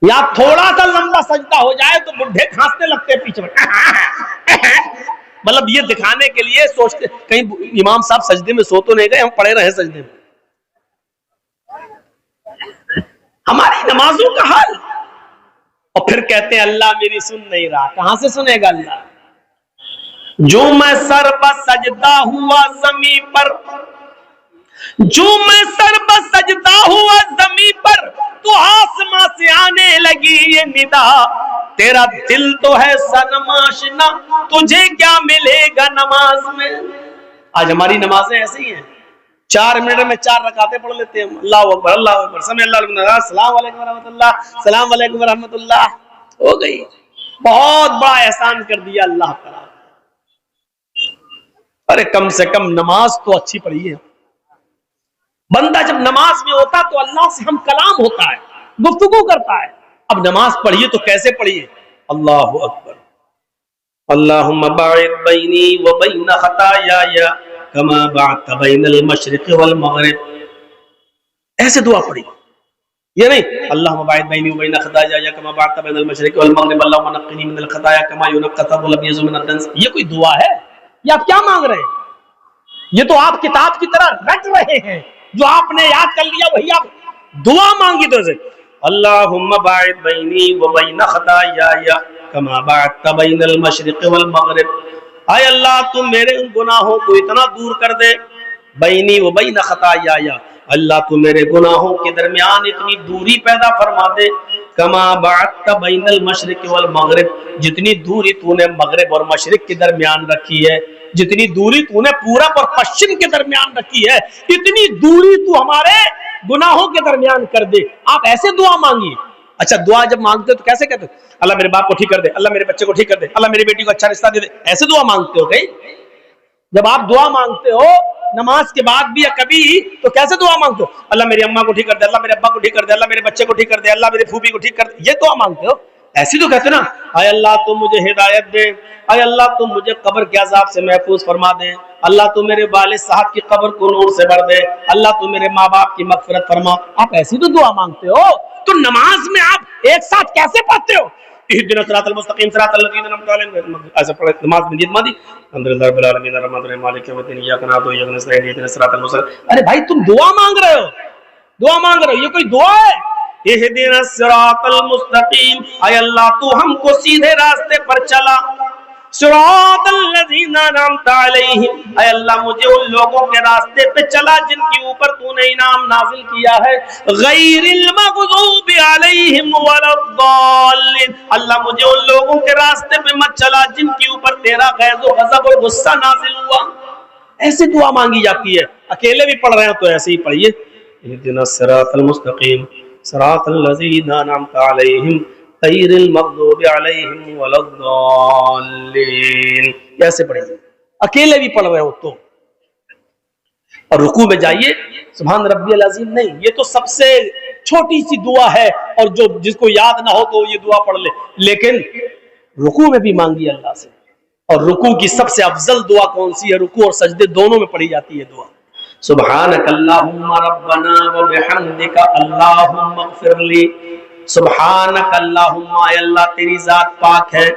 یا تھوڑا سا لمبا سجدہ ہو جائے تو بڈھے کھانسنے لگتے ہیں پیچھے میں. مطلب یہ دکھانے کے لیے سوچتے کہیں امام صاحب سجدے میں سو تو نہیں گئے, ہم پڑے رہے سجدے میں. ہماری نمازوں کا حال. اور پھر کہتے ہیں اللہ میری سن نہیں رہا. کہاں سے سنے گا اللہ؟ جو میں سر بس سجدہ ہوا زمین پر, جو میں سر بس سجدہ ہوا زمین پر, تو آسمان سے آنے لگی یہ ندا, تیرا دل تو ہے صنم آشنا, تجھے کیا ملے گا نماز میں. آج ہماری نمازیں ایسی ہیں, 4 منٹ میں 4 رکعتیں پڑھ لیتے ہیں. اللہ اکبر اللہ اکبر سمع اللہ لمن حمدہ, السلام علیکم ورحمۃ اللہ, السلام علیکم ورحمۃ اللہ, ہو گئی. بہت بڑا احسان کر دیا اللہ تعالیٰ. ارے کم سے کم نماز تو اچھی پڑھی ہے. بندہ جب نماز میں ہوتا تو اللہ سے ہم کلام ہوتا ہے, گفتگو کرتا ہے. اب نماز پڑھیے تو کیسے پڑھیے؟ اللہ اکبر اللہم باعد بینی و بین خطایای کما بعدت بین المشرق والمغرب. ایسے دعا پڑھی, یہ نہیں اللہم باعد بینی و بین خطایای کما بعدت بین المشرق والمغرب اللہم نقنی من الخطایا کما ینقی الثوب الابیض من الدنس. یہ کوئی دعا ہے؟ یہ آپ کیا مانگ رہے ہیں؟ یہ تو آپ کتاب کی طرح رٹ رہے ہیں. جو آپ نے یاد کر لیا وہی آپ دعا مانگی. تو اللہم باعد بینی و بین خطایای کما بعدت بین المشرق والمغرب. اے اللہ تم میرے ان گناہوں کو اتنا دور کر دے. بینی و بین خطایای, اللہ تو میرے گناہوں کے درمیان اتنی دوری پیدا فرما دے. کما بعدت بین المشرق والمغرب, جتنی دوری تو نے مغرب اور مشرق کے درمیان رکھی ہے, جتنی دوری تو نے پورب اور پشچم کے درمیان رکھی ہے, اتنی دوری تو ہمارے گناہوں کے درمیان کر دے. آپ ایسے دعا مانگیے. اچھا دعا جب مانگتے تو کیسے کہتے؟ اللہ میرے باپ کو ٹھیک کر دے, اللہ میرے بچے کو ٹھیک کر دے, اللہ میری بیٹی کو اچھا رشتہ دے دے. ایسے دعا مانگتے ہو کہیں؟ جب آپ دعا مانگتے ہو نماز کے بعد بھی یا کبھی تو کیسے دعا مانگتے ہو؟ اللہ میری اماں کو ٹھیک کر دے, اللہ میرے ابا کو ٹھیک کر دے, اللہ میرے بچے کو ٹھیک کر دے, اللہ میری پھوپھی کو ٹھیک کر دے. یہ دعا مانگتے ہو؟ ایسی تو کہتے نا اے اللہ تم مجھے ہدایت دے, اے اللہ تم مجھے قبر کے عذاب سے محفوظ فرما دے, اللہ تو میرے والد صاحب کی قبر کو نور سے بھر دے, اللہ تو میرے ماں باپ کی مغفرت فرما. آپ ایسی تو دعا مانگتے ہو, تو نماز میں آپ ایک ساتھ کیسے پڑھتے ہو؟ اهدنا الصراط المستقيم صراط الذين انعمت عليهم. ایسا پڑھے نماز میں نیت مادی الحمدللہ رب العالمین الرحمن الرحیم مالک یوم الدین ایاک نعبد و ایاک نستعین اهدنا الصراط المستقیم. ارے بھائی تم دعا مانگ رہے ہو, دعا مانگ رہے ہو, یہ کوئی دعا ہے؟ اهدنا الصراط المستقیم, اے اللہ تو ہم کو سیدھے راستے پر چلا. صراط الذین انعمت علیہم, اے اللہ مجھے ان لوگوں کے راستے پہ چلا جن کے اوپر تو نے انعام نازل کیا ہے. غیر المغضوب علیہم ولا الضالین, اللہ مجھے ان لوگوں کے راستے پہ مت چلا جن کے اوپر تیرا غیظ و غضب اور غصہ نازل ہوا. ایسے دعا مانگی جاتی ہے. اکیلے بھی پڑھ رہے ہیں تو ایسے ہی پڑھیے اهدنا الصراط المستقیم صراط الذین انعمت علیہم غیر المغضوب علیہم ولا الضالین. ایسے پڑھیے, اکیلے بھی پڑھ رہے ہو تو. اور رکوع میں جائیے سبحان ربی العظیم نہیں, یہ تو سب سے چھوٹی سی دعا ہے, اور جو جس کو یاد نہ ہو تو یہ دعا پڑھ لے. لیکن رکوع میں بھی مانگیے اللہ سے. اور رکوع کی سب سے افضل دعا کون سی ہے؟ رکوع اور سجدے دونوں میں پڑھی جاتی ہے دعا. سبحانک اللہم ربنا وبحمدک اللہم اغفر لی. سبحانک اللہم, اے اللہ تیری ذات پاک ہے,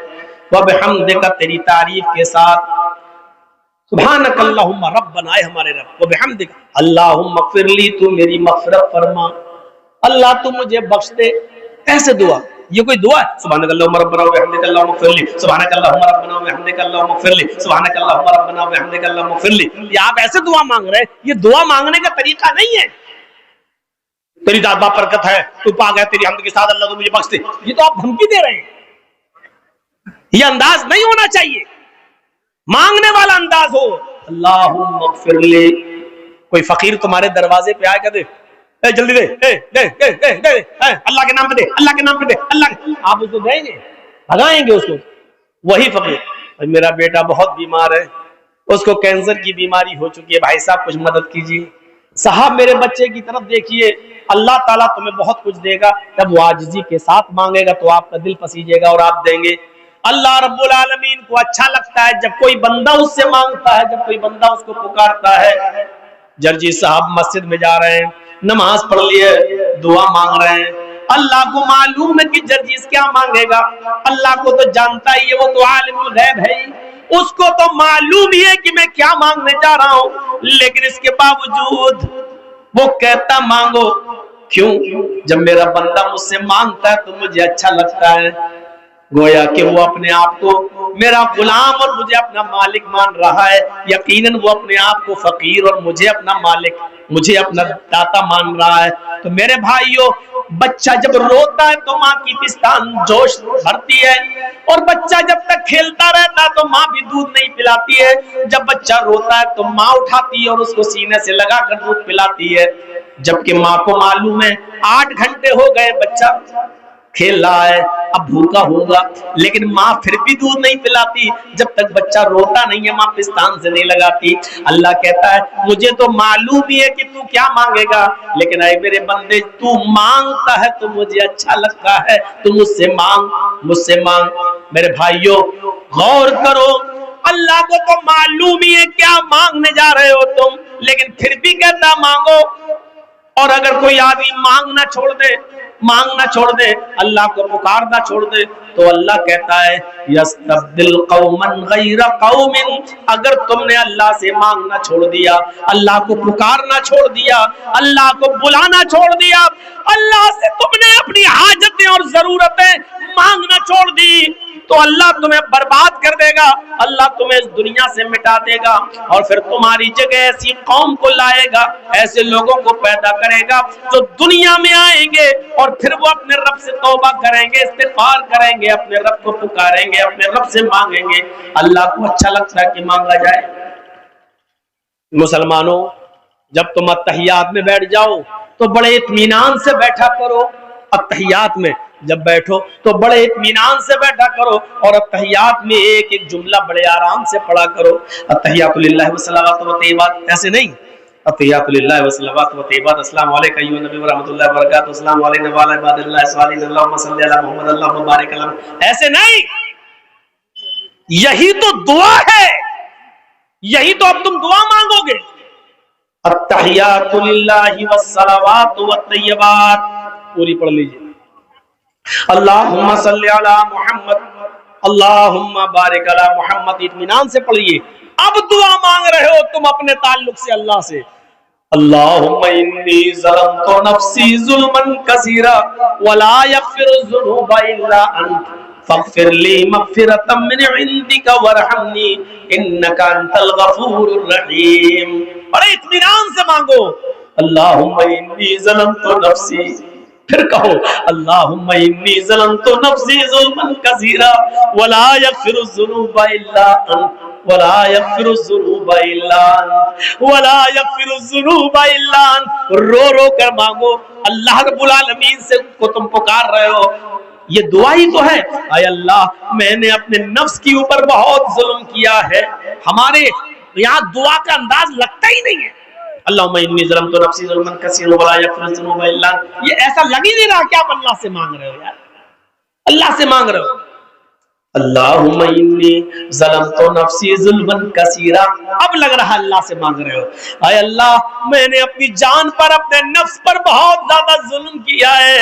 وبحمدک تیری تعریف کے ساتھ. سبحانک اللہم ربنا, اے ہمارے رب, وبحمدک اللہم اغفر لی, تو میری مغفرت فرما, اللہ تو مجھے بخش دے. ایسے دعا, یہ کوئی دعا ہے؟ سبحانک اللہم ربنا وبحمدک اللہم اغفر لی, سبحانک اللہم ربنا وبحمدک اللہم اغفر لی, سبحانک اللہم ربنا وبحمدک اللہم اغفر لی. یہ آپ ایسے دعا مانگ رہے ہیں, یہ دعا مانگنے کا طریقہ نہیں ہے. تیری ذات برکت ہے, تو پاک ہے, تیری حمد کے ساتھ اللہ تو مجھے بخش دے. یہ تو آپ دھمکی دے رہے ہیں. یہ انداز نہیں ہونا چاہیے. مانگنے والا انداز ہو اللہم اغفر لی. کوئی فقیر تمہارے دروازے پہ آئے کہ دے اے جلدی دے, اے دے دے دے دے, اللہ کے نام پہ دے, اللہ کے نام پہ دے, اللہ کے. آپ اس کو دیں گے؟ بھگائیں گے اس کو. وہی فقیر, میرا بیٹا بہت بیمار ہے, اس کو کینسر کی بیماری ہو چکی ہے, بھائی صاحب کچھ مدد کیجیے. صاحب میرے بچے کی طرف دیکھیے, اللہ تعالیٰ تمہیں بہت کچھ دے گا. جب وہ عاجزی کے ساتھ مانگے گا تو آپ کا دل پسیجے گا اور آپ دیں گے. اللہ رب العالمین کو اچھا لگتا ہے جب کوئی بندہ اس سے مانگتا ہے، جب کوئی بندہ اس کو پکارتا ہے۔ جرجی صاحب مسجد میں جا رہے ہیں، نماز پڑھ لیے، دعا مانگ رہے ہیں، اللہ کو معلوم ہے کہ جرجیز کیا مانگے گا، اللہ کو تو جانتا ہی ہے، وہ تو عالم الغیب ہے، اس کو تو معلوم ہی ہے کہ میں کیا مانگنے جا رہا ہوں، لیکن اس کے باوجود وہ کہتا مانگو۔ کیوں؟ جب میرا بندہ مجھ سے مانگتا ہے تو مجھے اچھا لگتا ہے، گویا کہ وہ اپنے آپ کو میرا غلام اور مجھے اپنا مالک مان رہا ہے، یقیناً وہ اپنے آپ کو فقیر اور مجھے اپنا مالک، مجھے اپنا داتا مان رہا ہے۔ تو میرے بھائیوں، بچہ جب روتا ہے تو ماں کی پستان جوش بھرتی ہے، اور بچہ جب تک کھیلتا رہتا ہے تو ماں بھی دودھ نہیں پلاتی ہے، جب بچہ روتا ہے تو ماں اٹھاتی ہے اور اس کو سینے سے لگا کر دودھ پلاتی ہے، جبکہ ماں کو معلوم ہے 8 گھنٹے ہو گئے بچہ کھیل رہا ہے، اب بھوکا ہوگا، لیکن ماں پھر بھی دودھ نہیں پلاتی جب تک بچہ روتا نہیں ہے، ماں پستان سے نہیں لگاتی۔ اللہ کہتا ہے مجھے تو معلوم ہی ہے کہ تو کیا مانگے گا، لیکن اے میرے بندے تو مانگتا ہے تو مجھے اچھا لگتا ہے، تو مجھ سے مانگ، مجھ سے مانگ۔ میرے بھائیوں غور کرو، اللہ کو تو معلوم ہی ہے کیا مانگنے جا رہے ہو تم، لیکن پھر بھی کہتا مانگو۔ اور اگر کوئی آدمی مانگنا چھوڑ دے، مانگنا چھوڑ دے، اللہ کو پکارنا چھوڑ دے، تو اللہ کہتا ہے یستبدل قوما غیر قوم، اگر تم نے اللہ سے مانگنا چھوڑ دیا، اللہ کو پکارنا چھوڑ دیا، اللہ کو بلانا چھوڑ دیا، اللہ سے تم نے اپنی حاجتیں اور ضرورتیں مانگنا چھوڑ دی، تو اللہ تمہیں برباد کر دے گا، اللہ تمہیں اس دنیا سے مٹا دے گا، اور پھر تمہاری جگہ ایسی قوم کو لائے گا، ایسے لوگوں کو پیدا کرے گا جو دنیا میں آئیں گے اور پھر وہ اپنے رب سے توبہ کریں گے، استغفار کریں گے، اپنے رب کو پکاریں گے، اپنے رب سے مانگیں گے۔ اللہ کو اچھا لگتا ہے کہ مانگا جائے۔ مسلمانوں، جب تم اتحیات میں بیٹھ جاؤ تو بڑے اطمینان سے بیٹھا کرو، اتحیات میں جب بیٹھو تو بڑے اطمینان سے بیٹھا کرو، اور اتحیات میں ایک ایک جملہ بڑے آرام سے پڑھا کرو۔ اتحیات للہ والصلوات والطیبات، ایسے نہیں، اتحیات للہ والصلوات والطیبات، السلام علیکم ایھا النبی ورحمۃ اللہ وبرکاتہ، السلام علینا وعلی عباد اللہ الصالحین، اللہم صلی علی محمد اللہم بارک علی محمد، ایسے نہیں۔ یہی تو دعا ہے، یہی تو اب تم دعا مانگو گے۔ التحیات للہ والصلوات والطیبات، پوری پڑھ لیجیے۔ اللہم صلی علی محمد اللہم بارک علی محمد، اطمینان سے پڑھیے۔ اب دعا مانگ رہے ہو تم اپنے تعلق سے اللہ سے۔ اللہم انی ظلمت نفسی ظلما کثیرا ولا یغفر الذنوب الا انت فاغفر لی مغفرۃ من عندک وارحمنی انک انت الغفور الرحیم۔ بڑے اطمینان سے مانگو، اللہم انی ظلمت نفسی، پھر کہو اللہم انی ظلمت نفسی ظلما کثیرا ولا یغفر الذنوب الا انت ولا یغفر الذنوب الا انت ولا یغفر الذنوب الا انت۔ رو رو کر مانگو، اللہ رب العالمین سے کو تم پکار رہے ہو، یہ دعا ہی تو ہے۔ اے اللہ، میں نے اپنے نفس کے اوپر بہت ظلم کیا ہے۔ ہمارے یہاں دعا کا انداز لگتا ہی نہیں ہے، اللہم انی ظلمت نفسی ظلما کثیرا ولا یغفر الذنوب الا انت، یہ ایسا لگ ہی نہیں رہا کہ آپ اللہ سے مانگ رہے ہو، یار اللہ سے مانگ رہے ہو۔ اللہم انی ظلمت نفسی ظلما کثیرا، اب لگ رہا اللہ سے مانگ رہے ہو۔ اے اللہ، میں نے اپنی جان پر، اپنے نفس پر بہت زیادہ ظلم کیا ہے،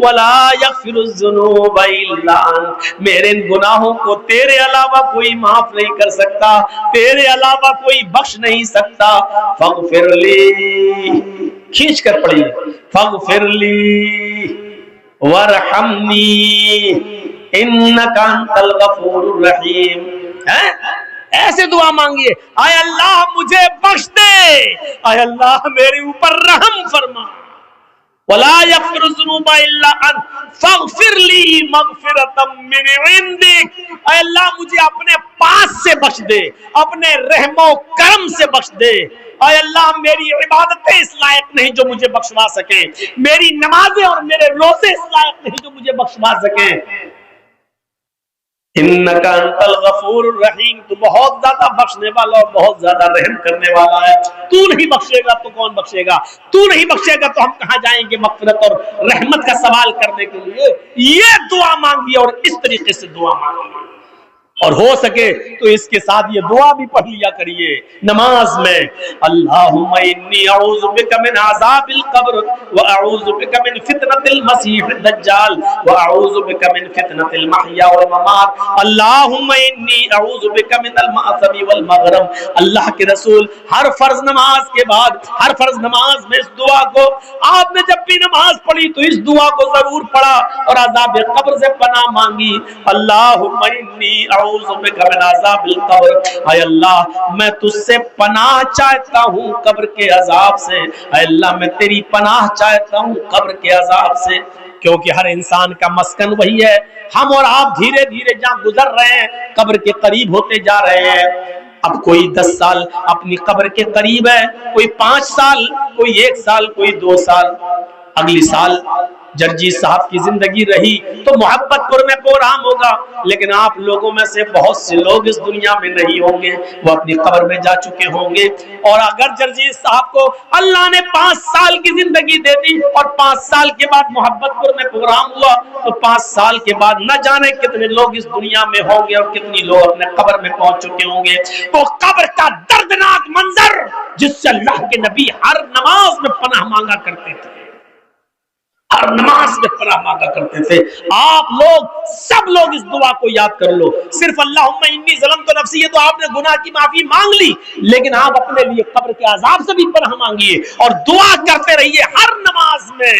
ولا یغفر الذنوب الا انت، میرے گناہوں کو تیرے علاوہ کوئی معاف نہیں کر سکتا، تیرے علاوہ کوئی بخش نہیں سکتا۔ فاغفر لی، کھینچ کر پڑھیے، فاغفر لی وارحمنی انک انت الغفور الرحیم۔ ایسے دعا مانگیے، اے اللہ مجھے بخش دے، اے اللہ میرے اوپر رحم فرما، ولا یغفر الذنوب الا انت فاغفر لی مغفرۃ من عندک، اے اللہ مجھے اپنے پاس سے بخش دے، اپنے رحم و کرم سے بخش دے۔ اے اللہ میری عبادتیں اس لائق نہیں جو مجھے بخشوا سکیں، میری نمازیں اور میرے روزے اس لائق نہیں جو مجھے بخشوا سکیں۔ انک انت الغفور الرحیم، تو بہت زیادہ بخشنے والا اور بہت زیادہ رحم کرنے والا ہے، تو نہیں بخشے گا تو کون بخشے گا؟ تو نہیں بخشے گا تو ہم کہاں جائیں گے مغفرت اور رحمت کا سوال کرنے کے لیے؟ یہ دعا مانگی اور اس طریقے سے دعا مانگی۔ اور ہو سکے تو اس کے ساتھ یہ دعا بھی پڑھ لیا کریے نماز میں، اللہم انی اعوذ بک من عذاب القبر واعوذ بک من فتنۃ المسیح الدجال واعوذ بک من فتنۃ المحیا والممات، اللہم انی اعوذ بک من المأثم والمغرم۔ اللہ کے رسول ہر فرض نماز کے بعد، ہر فرض نماز میں اس دعا کو، آپ نے جب بھی نماز پڑھی تو اس دعا کو ضرور پڑھا اور عذاب قبر سے پناہ مانگی، اللہم انی اعوذ بک من عذاب القبر، اے اللہ میں تجھ سے پناہ چاہتا ہوں قبر کے عذاب سے، اے اللہ میں تیری پناہ چاہتا ہوں قبر کے عذاب سے، کیونکہ ہر انسان کا مسکن وہی ہے۔ ہم اور آپ دھیرے دھیرے جہاں گزر رہے ہیں قبر کے قریب ہوتے جا رہے ہیں۔ اب کوئی 10 سال اپنی قبر کے قریب ہے، کوئی 5 سال، کوئی 1 سال، کوئی 2 سال، اگلی سال جرجی صاحب کی زندگی رہی تو محبت پر میں پروگرام ہوگا، لیکن آپ لوگوں میں سے بہت سے لوگ اس دنیا میں نہیں ہوں گے، وہ اپنی قبر میں جا چکے ہوں گے۔ اور اگر جرجی صاحب کو اللہ نے 5 سال کی زندگی دے دی اور 5 سال کے بعد محبت پر میں پروگرام ہوا تو 5 سال کے بعد نہ جانے کتنے لوگ اس دنیا میں ہوں گے اور کتنی لوگ اپنے قبر میں پہنچ چکے ہوں گے۔ وہ قبر کا دردناک منظر جس سے اللہ کے نبی ہر نماز میں پناہ مانگا کرتے تھے، ہر نماز میں پناہ مانگا کرتے تھے، آپ لوگ سب لوگ اس دعا کو یاد کر لو۔ صرف اللہم انی ظلمت نفسی، یہ تو آپ نے گناہ کی معافی مانگ لی، لیکن آپ اپنے لیے قبر کے عذاب سے بھی پناہ مانگیے اور دعا کرتے رہیے ہر نماز میں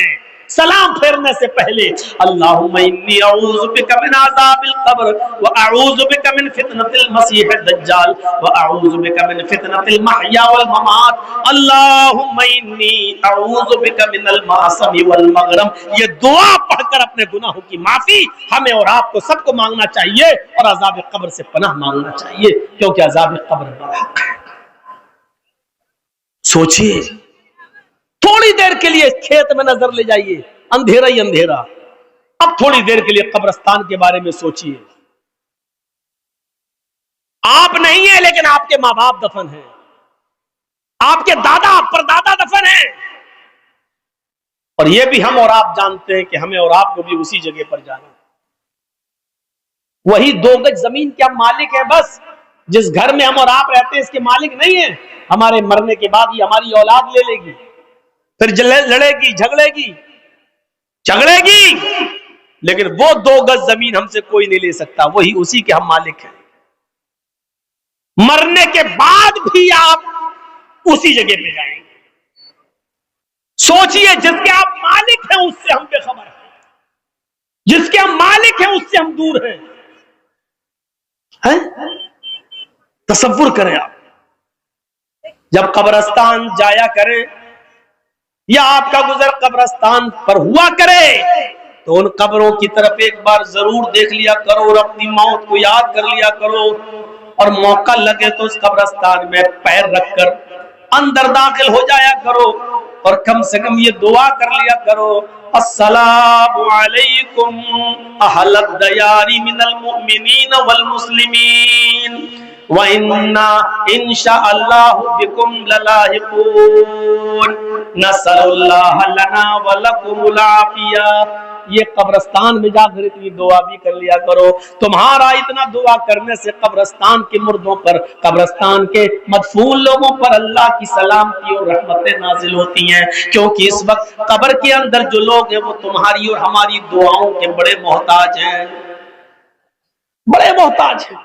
سلام پھیرنے سے پہلے، اللہم انی اعوذ بک من عذاب القبر واعوذ بک من فتنۃ المسیح الدجال واعوذ بک من فتنۃ المحیا والممات، اللہم انی اعوذ بک من المعصم والمغرم۔ یہ دعا پڑھ کر اپنے گناہوں کی معافی ہمیں اور آپ کو سب کو مانگنا چاہیے اور عذاب قبر سے پناہ مانگنا چاہیے، کیونکہ عذاب قبر برحق ہے۔ سوچئے، تھوڑی دیر کے لیے کھیت میں نظر لے جائیے، اندھیرا ہی اندھیرا، اب تھوڑی دیر کے لیے قبرستان کے بارے میں سوچئے۔ آپ نہیں ہیں لیکن آپ کے ماں باپ دفن ہیں، آپ کے دادا پردادا دفن ہیں، اور یہ بھی ہم اور آپ جانتے ہیں کہ ہمیں اور آپ کو بھی اسی جگہ پر جانا ہے۔ وہی 2 گج زمین کے ہم مالک ہیں، بس جس گھر میں ہم اور آپ رہتے ہیں اس کے مالک نہیں ہیں۔ ہمارے مرنے کے بعد ہی ہماری اولاد لے لے گی، پھر لڑے گی، جھگڑے گی، لیکن وہ 2 گز زمین ہم سے کوئی نہیں لے سکتا، وہی اسی کے ہم مالک ہیں۔ مرنے کے بعد بھی آپ اسی جگہ پہ جائیں گے۔ سوچئے، جس کے آپ مالک ہیں اس سے ہم بے خبر ہیں، جس کے ہم مالک ہیں اس سے ہم دور ہیں۔ تصور کریں آپ، جب قبرستان جایا کریں یا آپ کا گزر قبرستان پر ہوا کرے تو ان قبروں کی طرف ایک بار ضرور دیکھ لیا کرو اور اپنی موت کو یاد کر لیا کرو، اور موقع لگے تو اس قبرستان میں پیر رکھ کر اندر داخل ہو جایا کرو اور کم سے کم یہ دعا کر لیا کرو، السلام علیکم اہل الدیار من المؤمنین والمسلمین وَإِنَّا إِن شَاءَ اللَّهُ بِكُمْ لَلَاحِقُونَ نَسْأَلُ اللَّهَ لَنَا وَلَكُمُ الْعَافِيَةَ۔ یہ قبرستان میں جا کر اتنی دعا بھی کر لیا کرو۔ تمہارا اتنا دعا کرنے سے قبرستان کے مردوں پر، قبرستان کے مدفون لوگوں پر اللہ کی سلامتی اور رحمتیں نازل ہوتی ہیں، کیونکہ اس وقت قبر کے اندر جو لوگ ہیں وہ تمہاری اور ہماری دعاؤں کے بڑے محتاج ہیں، بڑے محتاج ہیں۔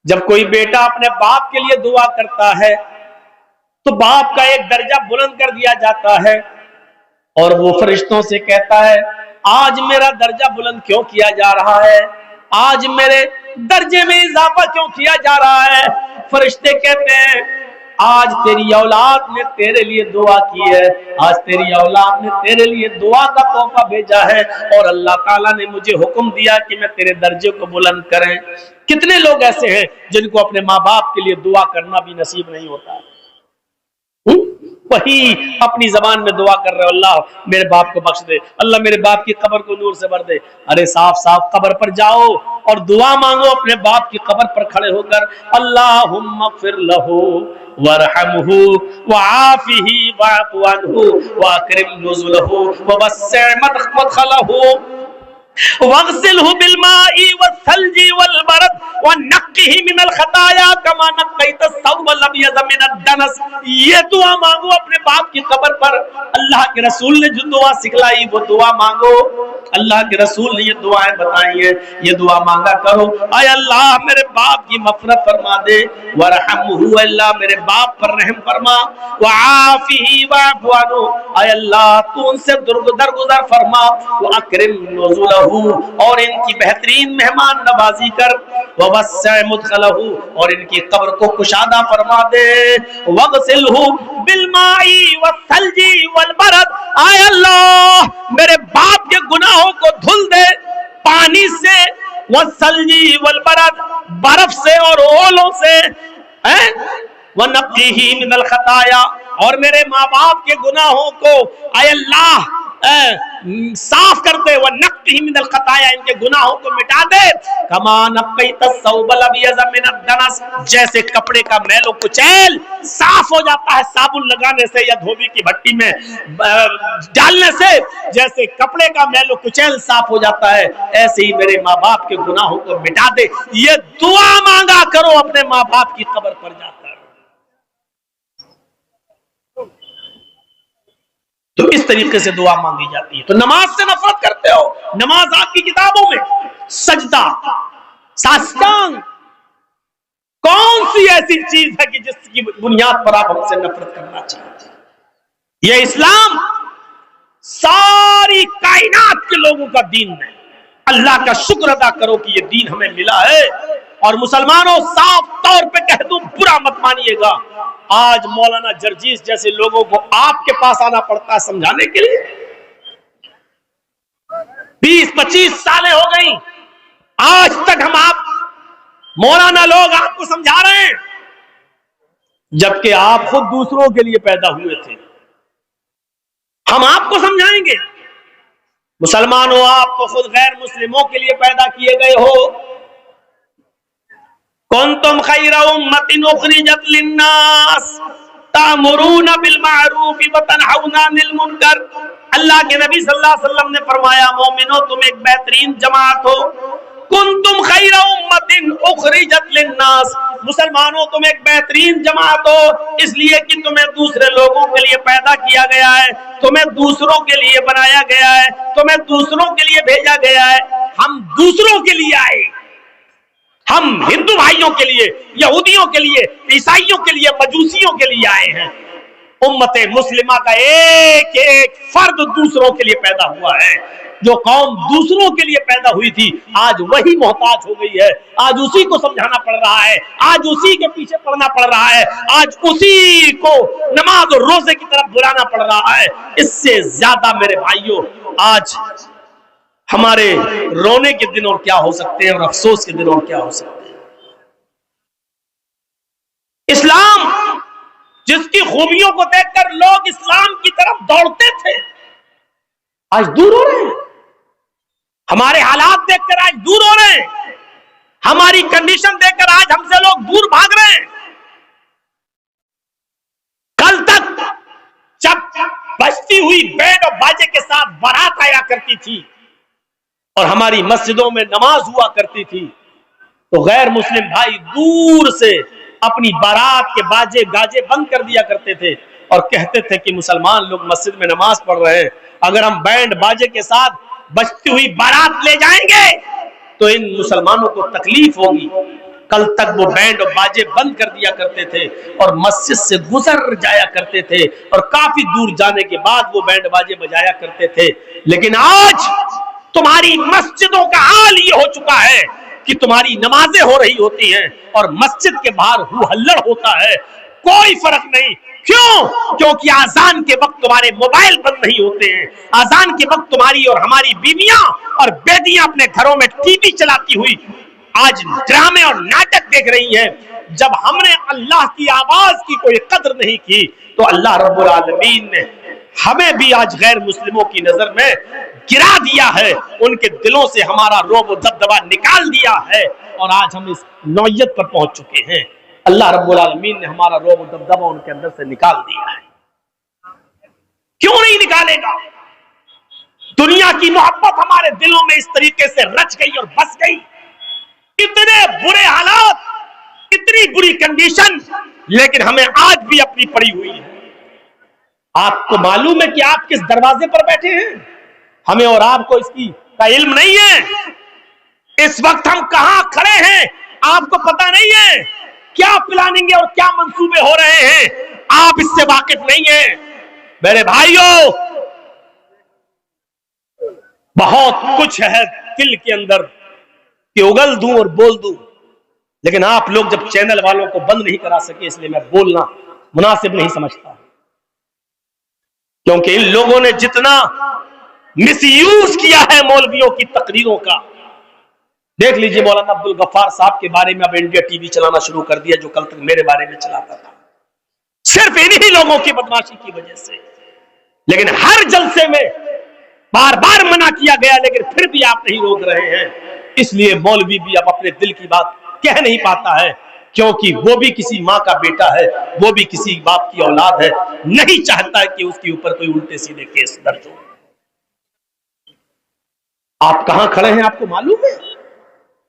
جب کوئی بیٹا اپنے باپ کے لیے دعا کرتا ہے تو باپ کا ایک درجہ بلند کر دیا جاتا ہے اور وہ فرشتوں سے کہتا ہے، آج میرا درجہ بلند کیوں کیا جا رہا ہے، آج میرے درجے میں اضافہ کیوں کیا جا رہا ہے؟ فرشتے کہتے ہیں، آج تیری اولاد نے تیرے لیے دعا کی ہے، آج تیری اولاد نے تیرے لیے دعا کا تحفہ بھیجا ہے اور اللہ تعالیٰ نے مجھے حکم دیا کہ میں تیرے درجے کو بلند کریں۔ کتنے لوگ ایسے ہیں جن کو اپنے ماں باپ کے لیے دعا کرنا بھی نصیب نہیں ہوتا، وہی اپنی زبان میں دعا کر رہے، اللہ میرے باپ کو بخش دے، اللہ میرے باپ کی قبر کو نور سے بھر دے۔ ارے صاف صاف قبر پر جاؤ اور دعا مانگو اپنے باپ کی قبر پر کھڑے ہو کر، اللہم اغفر لہ وارحمہ وعافہ واعف عنہ واکرم نزلہ ووسع مدخلہ واغسلہ بالماء والثلج والبرد ونقہ وَنَقِّهِ مِنَ الْخَطَايَا كَمَا نَقَّيْتَ الثَّوْبَ الْأَبْيَضَ مِنَ الدَّنَسِ. یہ دعا مانگو اپنے باپ کی قبر پر. اللہ کے رسول نے جو دعا سکھلائی وہ دعا مانگو. اللہ کے رسول نے یہ دعائیں بتائی ہیں, یہ دعا مانگا کرو. اے اللہ میرے باپ کی مغفرت فرما دے. وَرْحَمْهُ, اللہ میرے باپ پر رحم فرما. وَعَافِهِ وَاعْفُ عَنْهُ, اے اللہ تو ان سے درگزر فرما. وَأَكْرِمْ نُزُلَهُ, اور ان کی بہترین مہمان نوازی کر. وَوَسِّعْ مُدْخَلَهُ, اور ان کی قبر کو کشادہ فرما دے. وَغْسِلْهُ بِالْمَاءِ وَالثَّلْجِ وَالْبَرَدِ, اے اللہ میرے باپ کے گناہوں کو دھل دے پانی سے. وَالثَّلْجِ وَالْبَرَدِ, برف سے اور اولوں سے. وَنَقِّهِ مِنَ الْخَطَايَا, اور میرے ماں باپ کے گناہوں کو اے اللہ صاف کر دے. وَنَقِّهِ مِنَ الْخَطَايَا, ان کے گناہوں کو مٹا دے. كَمَا نَقَّيْتَ الثَّوْبَ الْأَبْيَضَ مِنَ الدَّنَسِ, جیسے کپڑے کا میل و کچیل صاف ہو جاتا ہے صابن لگانے سے یا دھوبی کی بھٹی میں ڈالنے سے, جیسے کپڑے کا میل و کچیل صاف ہو جاتا ہے, ایسے ہی میرے ماں باپ کے گناہوں کو مٹا دے. یہ دعا مانگا کرو اپنے ماں باپ کی قبر پر جا کر. تو اس طریقے سے دعا مانگی جاتی ہے. تو نماز سے نفرت کرتے ہو. نماز آپ کی کتابوں میں سجدہ, ساستانگ, کون سی ایسی چیز ہے کہ جس کی بنیاد پر آپ ہم سے نفرت کرنا چاہتے ہیں؟ یہ اسلام ساری کائنات کے لوگوں کا دین ہے. اللہ کا شکر ادا کرو کہ یہ دین ہمیں ملا ہے. اور مسلمانوں صاف طور پہ کہہ دوں, برا مت مانیے گا, آج مولانا جرجیس جیسے لوگوں کو آپ کے پاس آنا پڑتا ہے سمجھانے کے لیے. 20-25 سالیں ہو گئی, آج تک ہم آپ مولانا لوگ آپ کو سمجھا رہے ہیں, جبکہ آپ خود دوسروں کے لیے پیدا ہوئے تھے. ہم آپ کو سمجھائیں گے. مسلمانوں آپ تو خود غیر مسلموں کے لیے پیدا کیے گئے ہو. کنتم خیر امۃ اخرجت للناس تأمرون بالمعروف وتنہون عن المنکر. اللہ کے نبی صلی اللہ علیہ وسلم نے فرمایا, مومنو تم ایک بہترین جماعت ہو. کنتم خیر امۃ اخرجت للناس, مسلمانوں تم ایک بہترین جماعت ہو اس لیے کہ تمہیں دوسرے لوگوں کے لیے پیدا کیا گیا ہے, تمہیں دوسروں کے لیے بنایا گیا ہے, تمہیں دوسروں کے لیے بھیجا گیا ہے. ہم دوسروں کے لیے آئے, ہم ہندو بھائیوں کے لیے, یہودیوں کے لیے, عیسائیوں کے لیے, مجوسیوں کے لیے آئے ہیں. امت مسلمہ کا ایک ایک فرد دوسروں کے لیے پیدا ہوا ہے. جو قوم دوسروں کے لیے پیدا ہوئی تھی آج وہی محتاج ہو گئی ہے. آج اسی کو سمجھانا پڑ رہا ہے, آج اسی کے پیچھے پڑنا پڑ رہا ہے, آج اسی کو نماز اور روزے کی طرف بلانا پڑ رہا ہے. اس سے زیادہ میرے بھائیوں آج ہمارے رونے کے دن اور کیا ہو سکتے ہیں, اور افسوس کے دن اور کیا ہو سکتے ہیں. اسلام جس کی خوبیوں کو دیکھ کر لوگ اسلام کی طرف دوڑتے تھے آج دور ہو رہے ہیں. ہمارے حالات دیکھ کر آج دور ہو رہے ہیں. ہماری کنڈیشن دیکھ کر آج ہم سے لوگ دور بھاگ رہے ہیں. کل تک جب بجتی ہوئی بینڈ اور باجے کے ساتھ بارات آیا کرتی تھی اور ہماری مسجدوں میں نماز ہوا کرتی تھی تو غیر مسلم بھائی دور سے اپنی بارات کے باجے گاجے بند کر دیا کرتے تھے اور کہتے تھے کہ مسلمان لوگ مسجد میں نماز پڑھ رہے ہیں, اگر ہم بینڈ باجے کے ساتھ بجتی ہوئی بارات لے جائیں گے تو ان مسلمانوں کو تکلیف ہوگی. کل تک وہ بینڈ اور باجے بند کر دیا کرتے تھے اور مسجد سے گزر جایا کرتے تھے اور کافی دور جانے کے بعد وہ بینڈ باجے بجایا کرتے تھے. لیکن آج تمہاری مسجدوں کا حال یہ ہو چکا ہے کہ تمہاری نمازیں ہو رہی ہوتی ہیں اور مسجد کے باہر ہو ہلڑ ہوتا ہے, کوئی فرق نہیں. کیوں؟ کیونکہ آزان کے وقت تمہارے موبائل بند نہیں ہوتے ہیں. آزان کے وقت تمہاری اور ہماری بیویاں اور بیٹیاں اپنے گھروں میں ٹی وی چلاتی ہوئی آج ڈرامے اور ناٹک دیکھ رہی ہیں. جب ہم نے اللہ کی آواز کی کوئی قدر نہیں کی تو اللہ رب العالمین نے ہمیں بھی آج غیر مسلموں کی نظر میں گرا دیا ہے, ان کے دلوں سے ہمارا رعب و دبدبا نکال دیا ہے اور آج ہم اس نوعیت پر پہنچ چکے ہیں. اللہ رب العالمین نے ہمارا رعب و دبدبا ان کے اندر سے نکال دیا ہے. کیوں نہیں نکالے گا؟ دنیا کی محبت ہمارے دلوں میں اس طریقے سے رچ گئی اور بس گئی. اتنے برے حالات اتنی بری کنڈیشن، لیکن ہمیں آج بھی اپنی پڑی ہوئی ہے۔ آپ کو معلوم ہے کہ آپ کس دروازے پر بیٹھے ہیں؟ ہمیں اور آپ کو اس کی کا علم نہیں ہے۔ اس وقت ہم کہاں کھڑے ہیں آپ کو پتہ نہیں ہے، کیا پلاننگ اور کیا منصوبے ہو رہے ہیں آپ اس سے واقف نہیں ہیں۔ میرے بھائیوں، بہت کچھ ہے دل کے اندر کہ اگل دوں اور بول دوں، لیکن آپ لوگ جب چینل والوں کو بند نہیں کرا سکے، اس لیے میں بولنا مناسب نہیں سمجھتا، کیونکہ ان لوگوں نے جتنا مس یوز کیا ہے مولویوں کی تقریروں کا۔ دیکھ لیجئے مولانا عبدالغفار صاحب کے بارے میں اب انڈیا ٹی وی چلانا شروع کر دیا، جو کل تک میرے بارے میں چلاتا تھا، صرف انہی لوگوں کی بدماشی کی وجہ سے۔ لیکن ہر جلسے میں بار بار منع کیا گیا، لیکن پھر بھی آپ نہیں روک رہے ہیں۔ اس لیے مولوی بھی اب اپنے دل کی بات کہہ نہیں پاتا ہے، کیونکہ وہ بھی کسی ماں کا بیٹا ہے، وہ بھی کسی باپ کی اولاد ہے، نہیں چاہتا ہے کہ اس کے اوپر کوئی الٹے سیدھے کیس درج ہو۔ آپ کہاں کھڑے ہیں آپ کو معلوم ہے؟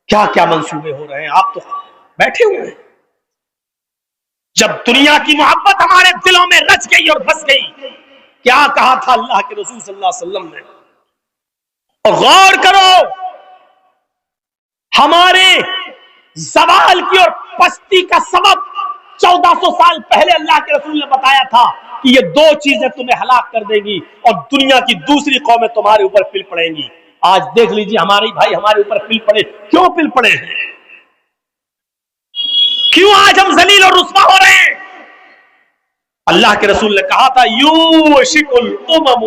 کیا کیا منصوبے ہو رہے ہیں، آپ تو بیٹھے ہوئے ہیں۔ جب دنیا کی محبت ہمارے دلوں میں رچ گئی اور بس گئی، کیا کہا تھا اللہ کے رسول صلی اللہ علیہ وسلم نے؟ اور غور کرو، ہمارے زوال کی اور پستی کا سبب 1400 سال پہلے اللہ کے رسول نے بتایا تھا کہ یہ دو چیزیں تمہیں ہلاک کر دیں گی اور دنیا کی دوسری قومیں تمہارے اوپر پل پڑیں گی۔ آج دیکھ لیجیے ہمارے بھائی ہمارے اوپر پل پڑے، کیوں پل پڑے ہیں؟ کیوں آج ہم ذلیل اور رسوا ہو رہے ہیں؟ اللہ کے رسول نے کہا تھا یوشک الامم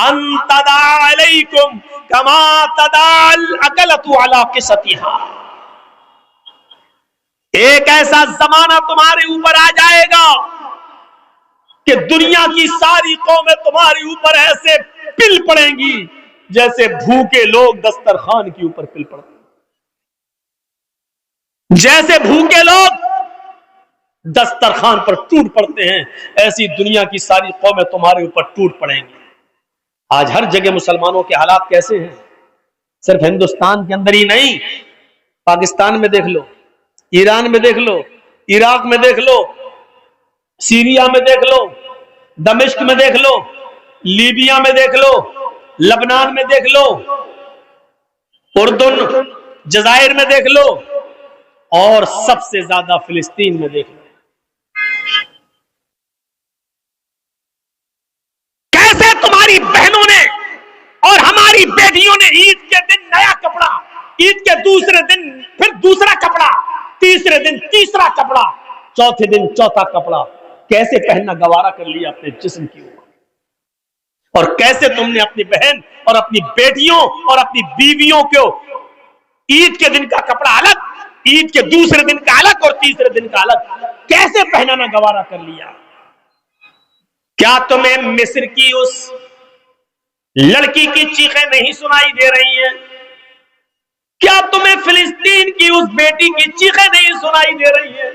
ان تداعی علیکم کما تداعی الاکلۃ علی قصتها۔ ایک ایسا زمانہ تمہارے اوپر آ جائے گا کہ دنیا کی ساری قومیں تمہارے اوپر ایسے پل پڑیں گی جیسے بھوکے لوگ دسترخوان کے اوپر پل پڑتے ہیں۔ جیسے بھوکے لوگ دسترخوان پر ٹوٹ پڑتے ہیں، ایسی دنیا کی ساری قومیں تمہارے اوپر ٹوٹ پڑیں گی۔ آج ہر جگہ مسلمانوں کے حالات کیسے ہیں؟ صرف ہندوستان کے اندر ہی نہیں، پاکستان میں دیکھ لو، ایران میں دیکھ لو، عراق میں دیکھ لو، سیریا میں دیکھ لو، دمشق میں دیکھ لو، لیبیا میں دیکھ لو، لبنان میں دیکھ لو، اردن جزائر میں دیکھ لو، اور سب سے زیادہ فلسطین میں دیکھ لو۔ کیسے تمہاری بہنوں نے اور ہماری بیٹیوں نے عید کے دن نیا کپڑا، عید کے دوسرے دن پھر دوسرا کپڑا، تیسرے دن تیسرا کپڑا، چوتھے دن چوتھا کپڑا، کیسے پہننا گوارا کر لیا اپنے جسم کی اوپر؟ اور کیسے تم نے اپنی بہن اور اپنی بیٹیوں اور اپنی بیویوں کو عید کے دن کا کپڑا الگ، عید کے دوسرے دن کا الگ اور تیسرے دن کا الگ کیسے پہنانا گوارا کر لیا؟ کیا تمہیں مصر کی اس لڑکی کی چیخیں نہیں سنائی دے رہی ہیں؟ کیا تمہیں فلسطین کی اس بیٹی کی چیخیں نہیں سنائی دے رہی ہیں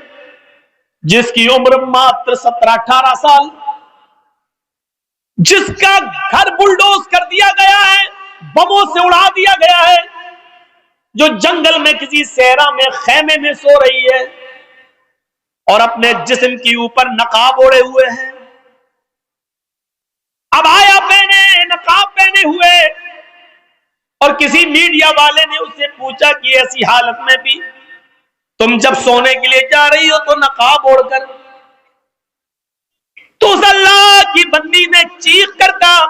جس کی عمر ماتر 17-18 سال، جس کا گھر بلڈوز کر دیا گیا ہے، بموں سے اڑا دیا گیا ہے، جو جنگل میں کسی صحرا میں خیمے میں سو رہی ہے اور اپنے جسم کے اوپر نقاب اوڑے ہوئے ہیں؟ اب آیا پہنے نقاب پہنے ہوئے اور کسی میڈیا والے نے اس سے پوچھا کہ ایسی حالت میں بھی تم جب سونے کے لیے جا رہی ہو تو نقاب اوڑھ کر، تو اس اللہ کی بندی نے چیخ کر کہا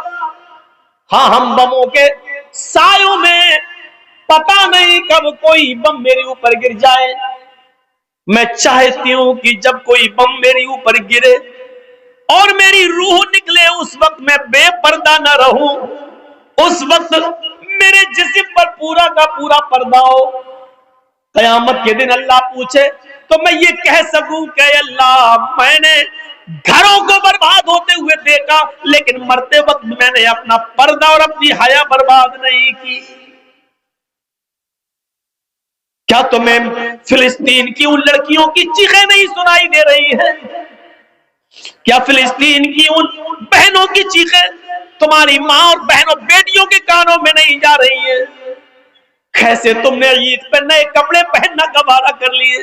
ہاں ہم بموں کے سایوں میں، پتا نہیں کب کوئی بم میرے اوپر گر جائے، میں چاہتی ہوں کہ جب کوئی بم میرے اوپر گرے اور میری روح نکلے اس وقت میں بے پردہ نہ رہوں، اس وقت میرے جسم پر پورا کا پورا پردہ ہو۔ قیامت کے دن اللہ پوچھے تو میں یہ کہہ سکوں کہ اللہ میں نے گھروں کو برباد ہوتے ہوئے دیکھا لیکن مرتے وقت میں نے اپنا پردہ اور اپنی حیا برباد نہیں کی۔ کیا تمہیں فلسطین کی ان لڑکیوں کی چیخیں نہیں سنائی دے رہی ہیں؟ کیا فلسطین کی ان بہنوں کی چیخیں تمہاری ماں اور بہنوں بیٹیوں کے کانوں میں نہیں جا رہی ہیں؟ کیسے تم نے عید پہ نئے کپڑے پہننا گوارا کر لیے؟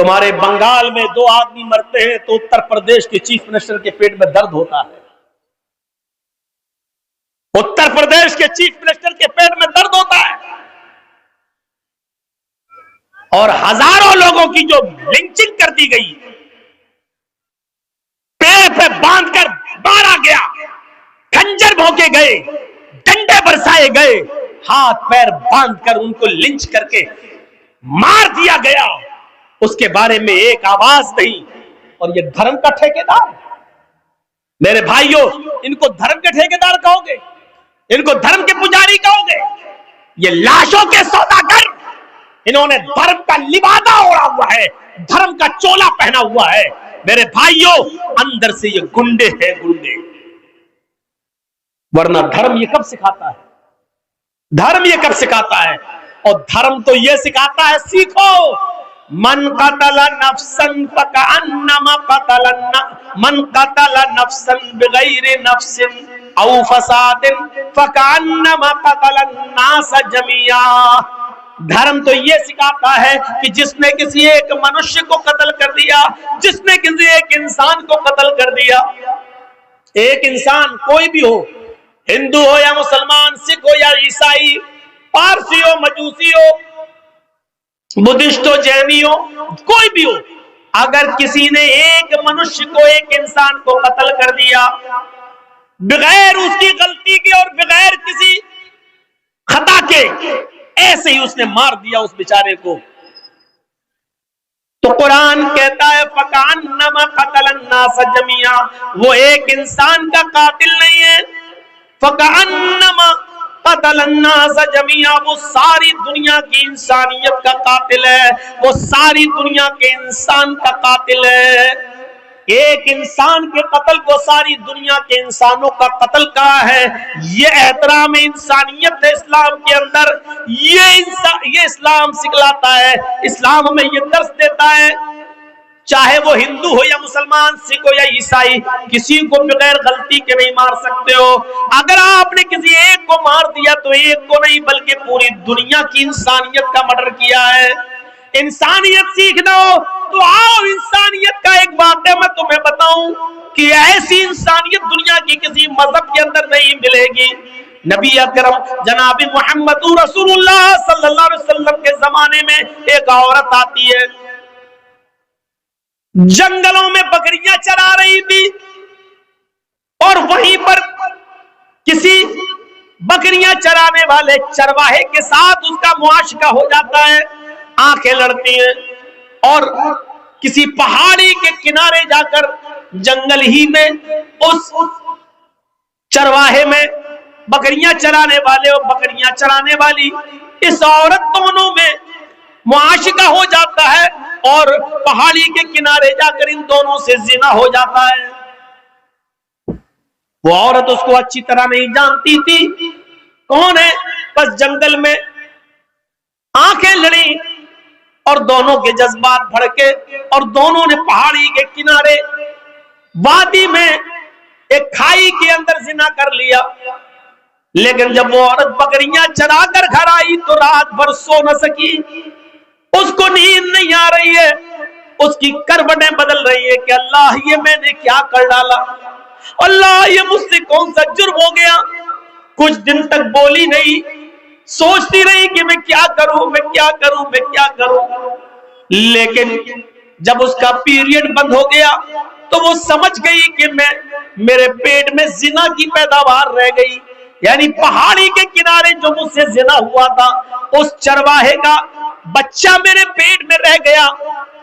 تمہارے بنگال میں 2 آدمی مرتے ہیں تو اتر پردیش کے چیف منسٹر کے پیٹ میں درد ہوتا ہے، اتر پردیش کے چیف منسٹر کے پیٹ میں درد ہوتا ہے، اور ہزاروں لوگوں کی جو لنچنگ کر دی گئی، پیڑ پہ باندھ کر مارا گیا، خنجر بھونکے گئے، ڈنڈے برسائے گئے، ہاتھ پیر باندھ کر ان کو لنچ کر کے مار دیا گیا، اس کے بارے میں ایک آواز نہیں۔ اور یہ دھرم کا ٹھیکیدار، میرے بھائیوں، ان کو دھرم کے ٹھیکیدار کہو گے؟ ان کو دھرم کے پجاری کہو گے؟ یہ لاشوں کے سوداگر، انہوں نے دھرم کا لبادہ اوڑھا ہوا ہے، دھرم کا چولا پہنا ہوا ہے۔ میرے بھائیوں، اندر سے یہ گنڈے ہیں، گنڈے۔ ورنہ دھرم یہ کب سکھاتا ہے؟ دھرم یہ کب سکھاتا ہے؟ اور دھرم تو یہ سکھاتا ہے، سیکھو، من قتل نفسا فکأنما نفسا بغیر نفس او فساد فکأنما قتل الناس جميعا۔ دھرم تو یہ سکھاتا ہے کہ جس نے کسی ایک منشیہ کو قتل کر دیا، جس نے کسی ایک انسان کو قتل کر دیا، ایک انسان کوئی بھی ہو، ہندو ہو یا مسلمان، سکھ ہو یا عیسائی، پارسی ہو، مجوسی ہو، بدھسٹ ہو، جینی ہو، کوئی بھی ہو، اگر کسی نے ایک منشیہ کو، ایک انسان کو قتل کر دیا بغیر اس کی غلطی کے اور بغیر کسی خطا کے، ایسے ہی اس نے مار دیا اس بیچارے کو، تو قرآن کہتا ہے فَكَأَنَّمَا قَتَلَ النَّاسَ جَمِيعًا، وہ ایک انسان کا قاتل نہیں ہے، فَكَأَنَّمَا قَتَلَ النَّاسَ جَمِيعًا، وہ ساری دنیا کی انسانیت کا قاتل ہے، وہ ساری دنیا کے انسان کا قاتل ہے۔ ایک انسان کے قتل کو ساری دنیا کے انسانوں کا قتل کہا ہے۔ یہ احترام انسانیت ہے اسلام کے اندر، یہ اسلام سکھلاتا ہے، اسلام ہمیں یہ درس دیتا ہے، چاہے وہ ہندو ہو یا مسلمان، سکھ ہو یا عیسائی، کسی کو بغیر غلطی کے نہیں مار سکتے ہو۔ اگر آپ نے کسی ایک کو مار دیا تو ایک کو نہیں بلکہ پوری دنیا کی انسانیت کا مرڈر کیا ہے۔ انسانیت سیکھنا ہو تو آؤ، انسانیت کا ایک واقعہ میں تمہیں بتاؤں کہ ایسی انسانیت دنیا کی کسی مذہب کے اندر نہیں ملے گی۔ نبی اکرم جناب محمد رسول اللہ صلی اللہ علیہ وسلم کے زمانے میں ایک عورت آتی ہے، جنگلوں میں بکریاں چرا رہی تھی، اور وہیں پر کسی بکریاں چرانے والے چرواہے کے ساتھ اس کا معاشقہ ہو جاتا ہے، آنکھیں لڑتی ہیں، اور کسی پہاڑی کے کنارے جا کر جنگل ہی میں اس چرواہے میں بکریاں چرانے والے اور بکریاں چرانے والی اس عورت، دونوں میں معاشقہ ہو جاتا ہے، اور پہاڑی کے کنارے جا کر ان دونوں سے زنا ہو جاتا ہے۔ وہ عورت اس کو اچھی طرح نہیں جانتی تھی کون ہے، بس جنگل میں آنکھیں لڑی اور دونوں کے جذبات بھڑکے، اور دونوں نے پہاڑی کے کنارے وادی میں ایک کھائی کے اندر زنا کر لیا۔ لیکن جب وہ عورت بکریاں چرا کر گھر آئی تو رات بھر سو نہ سکی، اس کو نیند نہیں آ رہی ہے، اس کی کروٹیں بدل رہی ہے کہ اللہ یہ میں نے کیا کر ڈالا، اللہ یہ مجھ سے کون سا جرم ہو گیا۔ کچھ دن تک بولی نہیں، سوچتی رہی کہ میں کیا کروں، میں کیا کروں، میں کیا کروں۔ لیکن جب اس کا پیریڈ بند ہو گیا تو وہ سمجھ گئی کہ میرے پیٹ میں زنا کی پیداوار رہ گئی، یعنی پہاڑی کے کنارے جو مجھ سے زنا ہوا تھا اس چرواہے کا بچہ میرے پیٹ میں رہ گیا۔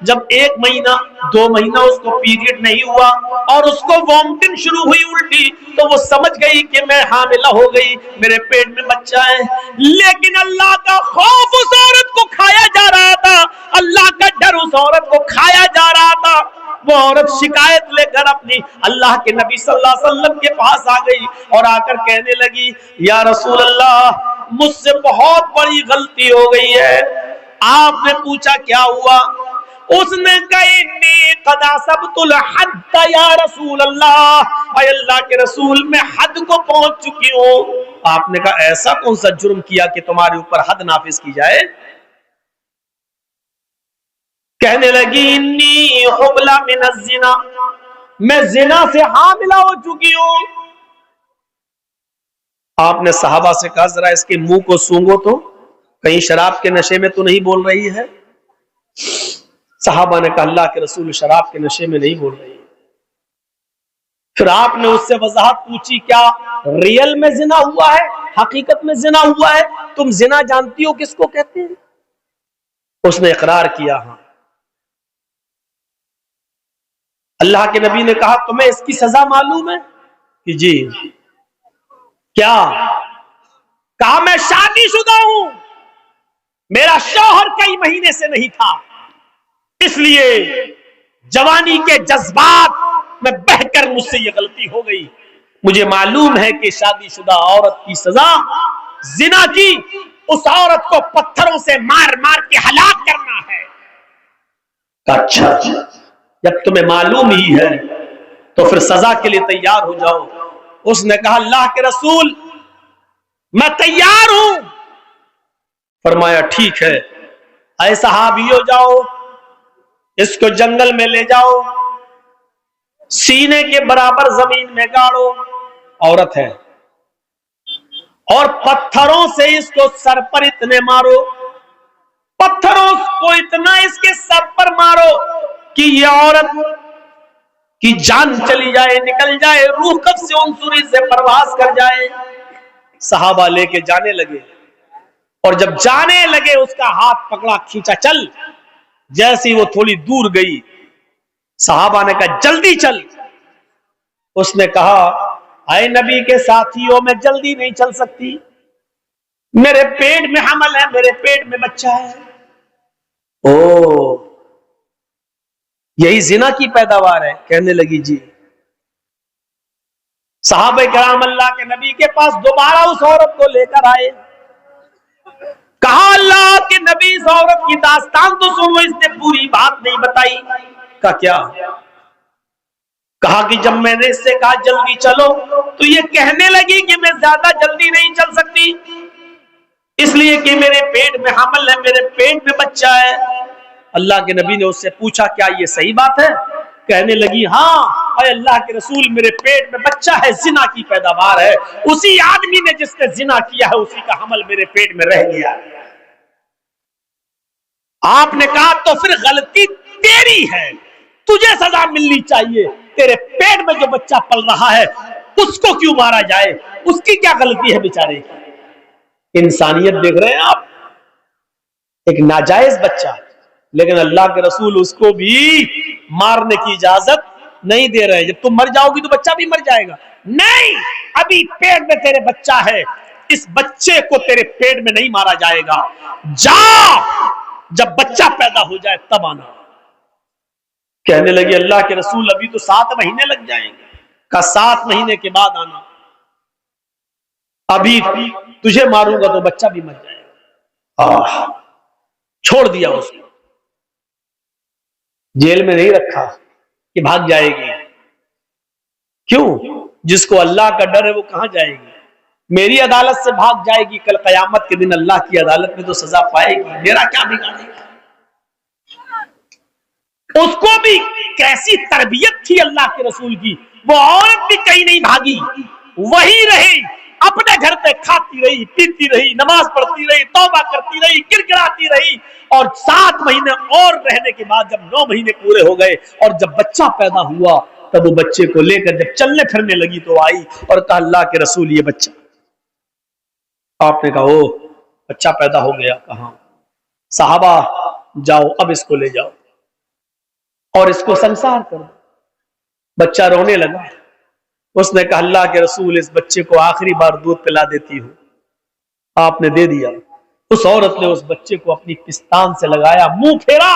جب 1 مہینہ 2 مہینہ اس کو پیریڈ نہیں ہوا اور اس کو وامٹنگ شروع ہوئی الٹی، تو وہ سمجھ گئی کہ میں حاملہ ہو گئی، میرے پیٹ میں بچہ ہے۔ لیکن اللہ کا خوف اس عورت کو کھایا جا رہا تھا، اللہ کا ڈر اس عورت کو کھایا جا رہا تھا۔ وہ عورت شکایت لے کر اپنی اللہ کے نبی صلی اللہ علیہ وسلم کے پاس آ گئی اور آ کر کہنے لگی، یا رسول اللہ، مجھ سے بہت بڑی غلطی ہو گئی ہے۔ آپ نے پوچھا کیا ہوا؟ اس نے کہا انی قد اصبت الحد یا رسول اللہ، اے اللہ کے رسول میں حد کو پہنچ چکی ہوں۔ آپ نے کہا ایسا کون سا جرم کیا کہ تمہارے اوپر حد نافذ کی جائے؟ کہنے لگی انی حبلہ من الزنا، میں زنا سے حاملہ ہو چکی ہوں۔ آپ نے صحابہ سے کہا ذرا اس کے منہ کو سونگو تو کہیں شراب کے نشے میں تو نہیں بول رہی ہے؟ صحابہ نے کہا اللہ کے رسول شراب کے نشے میں نہیں بول رہی۔ پھر آپ نے اس سے وضاحت پوچھی کیا ریئل میں زنا ہوا ہے، حقیقت میں زنا ہوا ہے؟ تم زنا جانتی ہو کس کو کہتے ہیں؟ اس نے اقرار کیا ہاں۔ اللہ کے نبی نے کہا تمہیں اس کی سزا معلوم ہے کہ جی؟ کیا؟ کہا میں شادی شدہ ہوں، میرا شوہر کئی مہینے سے نہیں تھا، اس لیے جوانی کے جذبات میں بہہ کر مجھ سے یہ غلطی ہو گئی۔ مجھے معلوم ہے کہ شادی شدہ عورت کی سزا زنا کی اس عورت کو پتھروں سے مار مار کے ہلاک کرنا ہے۔ اچھا جب تمہیں معلوم ہی ہے تو پھر سزا کے لیے تیار ہو جاؤ۔ اس نے کہا اللہ کے رسول میں تیار ہوں۔ فرمایا ٹھیک ہے، اے صحابیو جاؤ اس کو جنگل میں لے جاؤ، سینے کے برابر زمین میں گاڑو، عورت ہے، اور پتھروں سے اس کو سر پر اتنے مارو، پتھروں کو اتنا اس کے سر پر مارو کہ یہ عورت کی جان چلی جائے، نکل جائے، روح کب سے عنصری سے پرواز کر جائے۔ صحابہ لے کے جانے لگے، اور جب جانے لگے اس کا ہاتھ پکڑا، کھینچا، چل۔ جیسی وہ تھوڑی دور گئی صحابہ نے کہا جلدی چل۔ اس نے کہا اے نبی کے ساتھیوں میں جلدی نہیں چل سکتی، میرے پیٹ میں حمل ہے، میرے پیٹ میں بچہ ہے۔ او یہی زنا کی پیداوار ہے؟ کہنے لگی جی۔ صحابہ کرام اللہ کے نبی کے پاس دوبارہ اس عورت کو لے کر آئے، کہا اللہ کے نبی اس عورت کی داستان تو سنو، اس نے پوری بات نہیں بتائی۔ کہا کیا؟ کہا کہ جب میں نے اس سے کہا جلدی چلو تو یہ کہنے لگی کہ میں زیادہ جلدی نہیں چل سکتی، اس لیے کہ میرے پیٹ میں حمل ہے، میرے پیٹ میں بچہ ہے۔ اللہ کے نبی نے اس سے پوچھا کیا یہ صحیح بات ہے؟ کہنے لگی ہاں اے اللہ کے رسول میرے پیٹ میں بچہ ہے، زنا کی پیداوار ہے، اسی آدمی نے جس نے زنا کیا ہے اسی کا حمل میرے پیٹ میں رہ گیا۔ آپ نے کہا تو پھر غلطی تیری ہے، تجھے سزا ملنی چاہیے، تیرے پیٹ میں جو بچہ پل رہا ہے اس کو کیوں مارا جائے؟ اس کی کیا غلطی ہے بیچارے کی؟ انسانیت دیکھ رہے ہیں آپ، ایک ناجائز بچہ، لیکن اللہ کے رسول اس کو بھی مارنے کی اجازت نہیں دے رہے۔ جب تم مر جاؤ گی تو بچہ بھی مر جائے گا، نہیں، ابھی پیٹ میں تیرے بچہ ہے، اس بچے کو تیرے پیٹ میں نہیں مارا جائے گا، جا جب بچہ پیدا ہو جائے تب آنا۔ کہنے لگی اللہ کے رسول ابھی تو 7 مہینے لگ جائیں گے۔ کہا 7 مہینے کے بعد آنا، ابھی تجھے ماروں گا تو بچہ بھی مر جائے گا۔ چھوڑ دیا اس کو، جیل میں نہیں رکھا کہ بھاگ جائے گی۔ کیوں؟ جس کو اللہ کا ڈر ہے وہ کہاں جائے گی؟ میری عدالت سے بھاگ جائے گی، کل قیامت کے دن اللہ کی عدالت میں تو سزا پائے گی، میرا کیا بگاڑے گا؟ اس کو بھی کیسی تربیت تھی اللہ کے رسول کی، وہ عورت بھی کہیں نہیں بھاگی، وہی رہی، اپنے گھر پہ کھاتی رہی، پیتی رہی، نماز پڑھتی رہی، توبہ کرتی رہی، گڑگڑاتی رہی، اور 7 مہینے اور رہنے کے بعد جب 9 مہینے پورے ہو گئے اور جب بچہ پیدا ہوا تب وہ بچے کو لے کر جب چلنے پھرنے لگی تو آئی اور کہا اللہ کے رسول یہ بچہ۔ آپ نے کہا او بچہ پیدا ہو گیا؟ کہاں؟ صحابہ جاؤ اب اس کو لے جاؤ اور اس کو سنسار کرو۔ بچہ رونے لگا، اس نے کہا اللہ کے رسول اس بچے کو آخری بار دودھ پلا دیتی ہوں۔ آپ نے دے دیا۔ اس عورت نے اس بچے کو اپنی پستان سے لگایا، منہ پھیرا،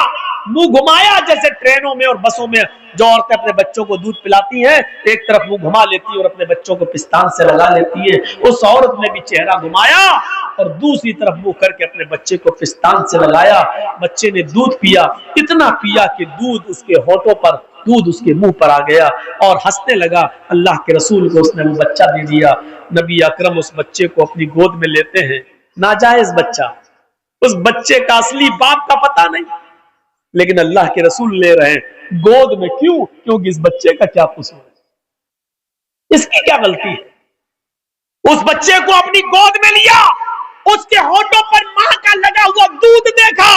منہ گھمایا، جیسے ٹرینوں میں اور بسوں میں جو عورتیں اپنے بچوں کو دودھ پلاتی ہیں، ایک طرف منہ گھما لیتی ہے اور اپنے بچوں کو پستان سے لگا لیتی ہے، اس عورت نے بھی چہرہ گھمایا اور دوسری طرف منہ کر کے اپنے بچے کو پستان سے لگایا۔ بچے نے دودھ پیا، اتنا پیا کہ دودھ اس کے ہونٹوں پر، دودھ اس کے منہ پر آ گیا اور ہنسنے لگا۔ اللہ کے رسول کو اس نے وہ بچہ دے دیا۔ نبی اکرم اس بچے کو اپنی گود میں لیتے ہیں، ناجائز بچہ، اس بچے کا اصلی باپ کا پتہ نہیں، لیکن اللہ کے رسول لے رہے ہیں گود میں. کیوں؟ کیونکہ اس بچے کا کیا قصور ہے؟ اس کی کیا غلطی ہے؟ اس بچے کو اپنی گود میں لیا، اس کے ہونٹوں پر ماں کا لگا ہوا دودھ دیکھا،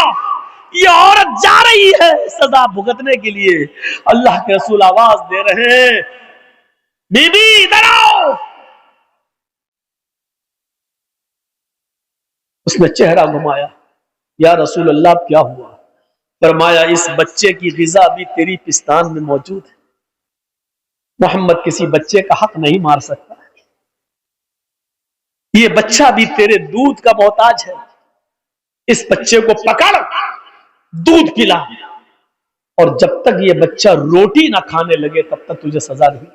یہ عورت جا رہی ہے سزا بھگتنے کے لیے. اللہ کے رسول آواز دے رہے ہیں بی بی ادھر آؤ. اس نے چہرہ گھمایا، یا رسول اللہ اب کیا ہوا؟ فرمایا اس بچے کی غذا بھی تیری پستان میں موجود ہے. محمد کسی بچے کا حق نہیں مار سکتا، یہ بچہ بھی تیرے دودھ کا محتاج ہے. اس بچے کو پکڑ، دودھ پلا، اور جب تک یہ بچہ روٹی نہ کھانے لگے تب تک تجھے سزا نہیں.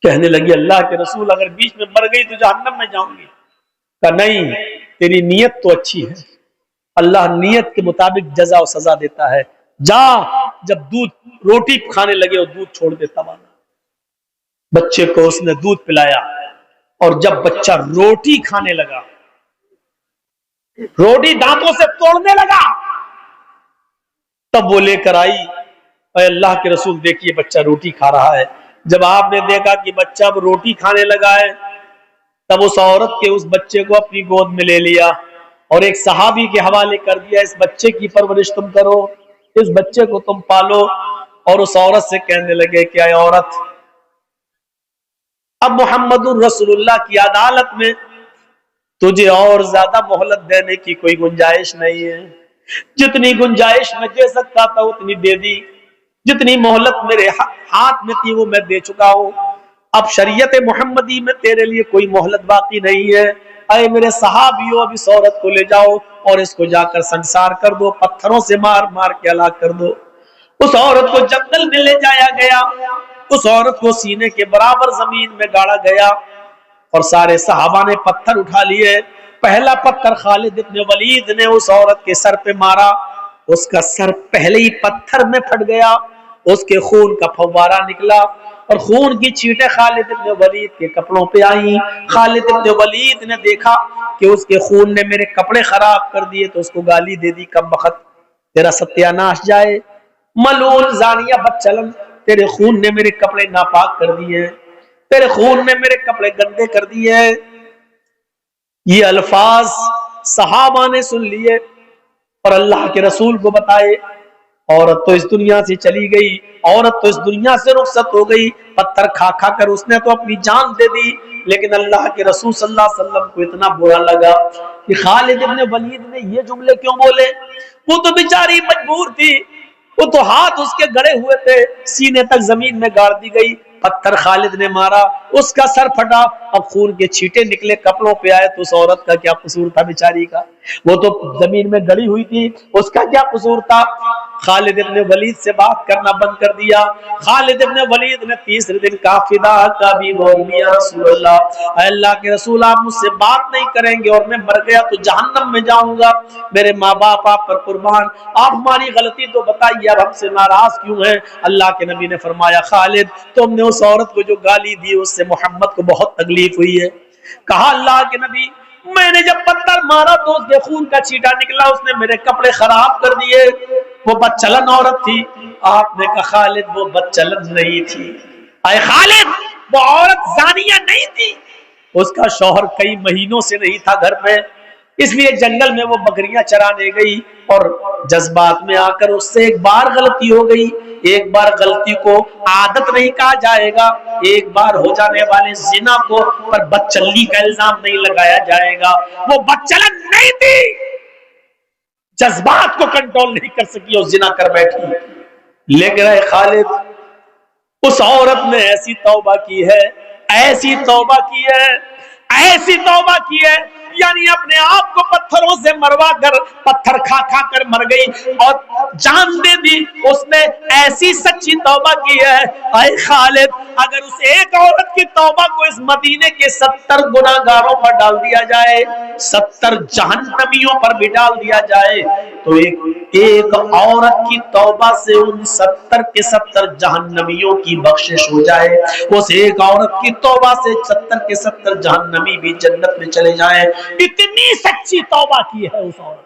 کہنے لگی اللہ کے رسول اگر بیچ میں مر گئی تو جہنم میں جاؤں گی. کہا نہیں، تیری نیت تو اچھی ہے، اللہ نیت کے مطابق جزا و سزا دیتا ہے. جا، جب دودھ روٹی کھانے لگے اور دودھ چھوڑ دیتا والا. بچے کو اس نے دودھ پلایا، اور جب بچہ روٹی کھانے لگا، روٹی دانتوں سے توڑنے لگا، تب وہ لے کر آئی، اے اللہ کے رسول دیکھیے بچہ روٹی کھا رہا ہے. جب آپ نے دیکھا کہ بچہ اب روٹی کھانے لگا ہے، تب اس عورت کے اس بچے کو اپنی گود میں لے لیا اور ایک صحابی کے حوالے کر دیا، اس بچے کی پرورش تم کرو، اس بچے کو تم پالو. اور اس عورت سے کہنے لگے کہ اے عورت، اب محمد رسول اللہ کی عدالت میں تجھے اور زیادہ مہلت دینے کی کوئی گنجائش نہیں ہے. جتنی گنجائش میں دے سکتا تھا اتنی دے دی، جتنی مہلت میرے ہاتھ میں تھی وہ میں دے چکا ہوں. اب شریعت محمدی میں تیرے لیے کوئی مہلت باقی نہیں ہے. اے میرے صحابیوں، اب اس عورت کو لے جاؤ اور اس کو جا کر سنسار کر دو، پتھروں سے مار مار کے ہلاک کر دو. اس عورت کو جنگل میں لے جایا گیا، اس عورت کو سینے کے برابر زمین میں گاڑا گیا، اور سارے صحابہ نے پتھر اٹھا لیے. پہلا پتھر خالد ابن ولید نے اس عورت کے سر پہ مارا، اس کا سر پہلے ہی پتھر میں پھٹ گیا، اس کے خون کا فوارہ نکلا، اور خون کی چیٹیں خالد ابن ولید کے کپڑوں پہ آئیں. خالد ابن ولید نے دیکھا کہ اس کے خون نے میرے کپڑے خراب کر دیے، تو اس کو گالی دے دی، کم بخت تیرا ستیہ ناش جائے، ملعون زانیہ بدچلن، تیرے خون نے میرے کپڑے ناپاک کر دیے، تیرے خون نے میرے کپڑے گندے کر دیے. یہ الفاظ صحابہ نے سن لیے اور اللہ کے رسول کو بتائے. عورت تو اس دنیا سے چلی گئی، عورت تو اس دنیا سے رخصت ہو گئی، پتھر کھا کھا کر اس نے تو اپنی جان دے دی. لیکن اللہ کے رسول صلی اللہ علیہ وسلم کو اتنا برا لگا کہ خالد ابن ولید نے یہ جملے کیوں بولے. وہ تو بیچاری مجبور تھی، وہ تو ہاتھ اس کے گڑے ہوئے تھے، سینے تک زمین میں گاڑ دی گئی، پتھر خالد نے مارا، اس کا سر پھٹا، اب خون کے چھینٹے نکلے، کپڑوں پہ آئے، تو اس عورت کا کیا قصور تھا بیچاری کا؟ وہ تو زمین میں گڑی ہوئی تھی، اس کا کیا قصور تھا؟ خالد ابن ولید سے بات کرنا بند کر دیا. خالد ابن ولید نے تیسرے دن کہا فدا کا بھی یا رسول اللہ، اے اللہ کے رسول آپ مجھ سے بات نہیں کریں گے اور میں مر گیا تو جہنم میں جاؤں گا، میرے ماں باپ آپ پر قربان، آپ ہماری غلطی تو بتائیے، اب ہم سے ناراض کیوں ہیں؟ اللہ کے نبی نے فرمایا خالد تم نے اس عورت کو جو گالی دی اس سے محمد کو بہت تکلیف ہوئی ہے. کہا اللہ کے نبی میں نے جب پتھر مارا تو اس کے خون کا چھینٹا نکلا، اس نے میرے کپڑے خراب کر دیے، وہ بدچلن عورت تھی. آپ نے کہا خالد وہ بدچلن نہیں تھی، اے خالد وہ عورت زانیہ نہیں تھی، اس کا شوہر کئی مہینوں سے نہیں تھا گھر پہ، اس لیے جنگل میں وہ بکریاں چرانے گئی اور جذبات میں آ کر اس سے ایک بار غلطی ہو گئی. ایک بار غلطی کو عادت نہیں کہا جائے گا، ایک بار ہو جانے والے زنا کو پر بدچلنی کا الزام نہیں لگایا جائے گا. وہ بدچلن نہیں تھی، جذبات کو کنٹرول نہیں کر سکی اور زنا کر بیٹھی. لیکن اے خالد اس عورت نے ایسی توبہ کی ہے، ایسی توبہ کی ہے، ایسی توبہ کی ہے، یعنی اپنے آپ کو پتھروں سے مروا کر پتھر کھا کھا کر مر گئی اور جان دے دی. اس نے ایسی سچی توبہ کی ہے. اے خالد اگر اس ایک عورت کی توبہ کو اس مدینے کے 70 گناہگاروں پر ڈال دیا جائے، 70 جہنمیوں پر بھی ڈال دیا جائے، تو ایک عورت کی توبہ سے ان 70 کے 70 جہنمیوں کی بخشش ہو جائے. اس ایک عورت کی توبہ سے 70 کے 70 جہنمی بھی جنت میں چلے جائیں. اتنی سچی توبہ کی ہے اس عورت نے.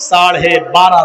12:30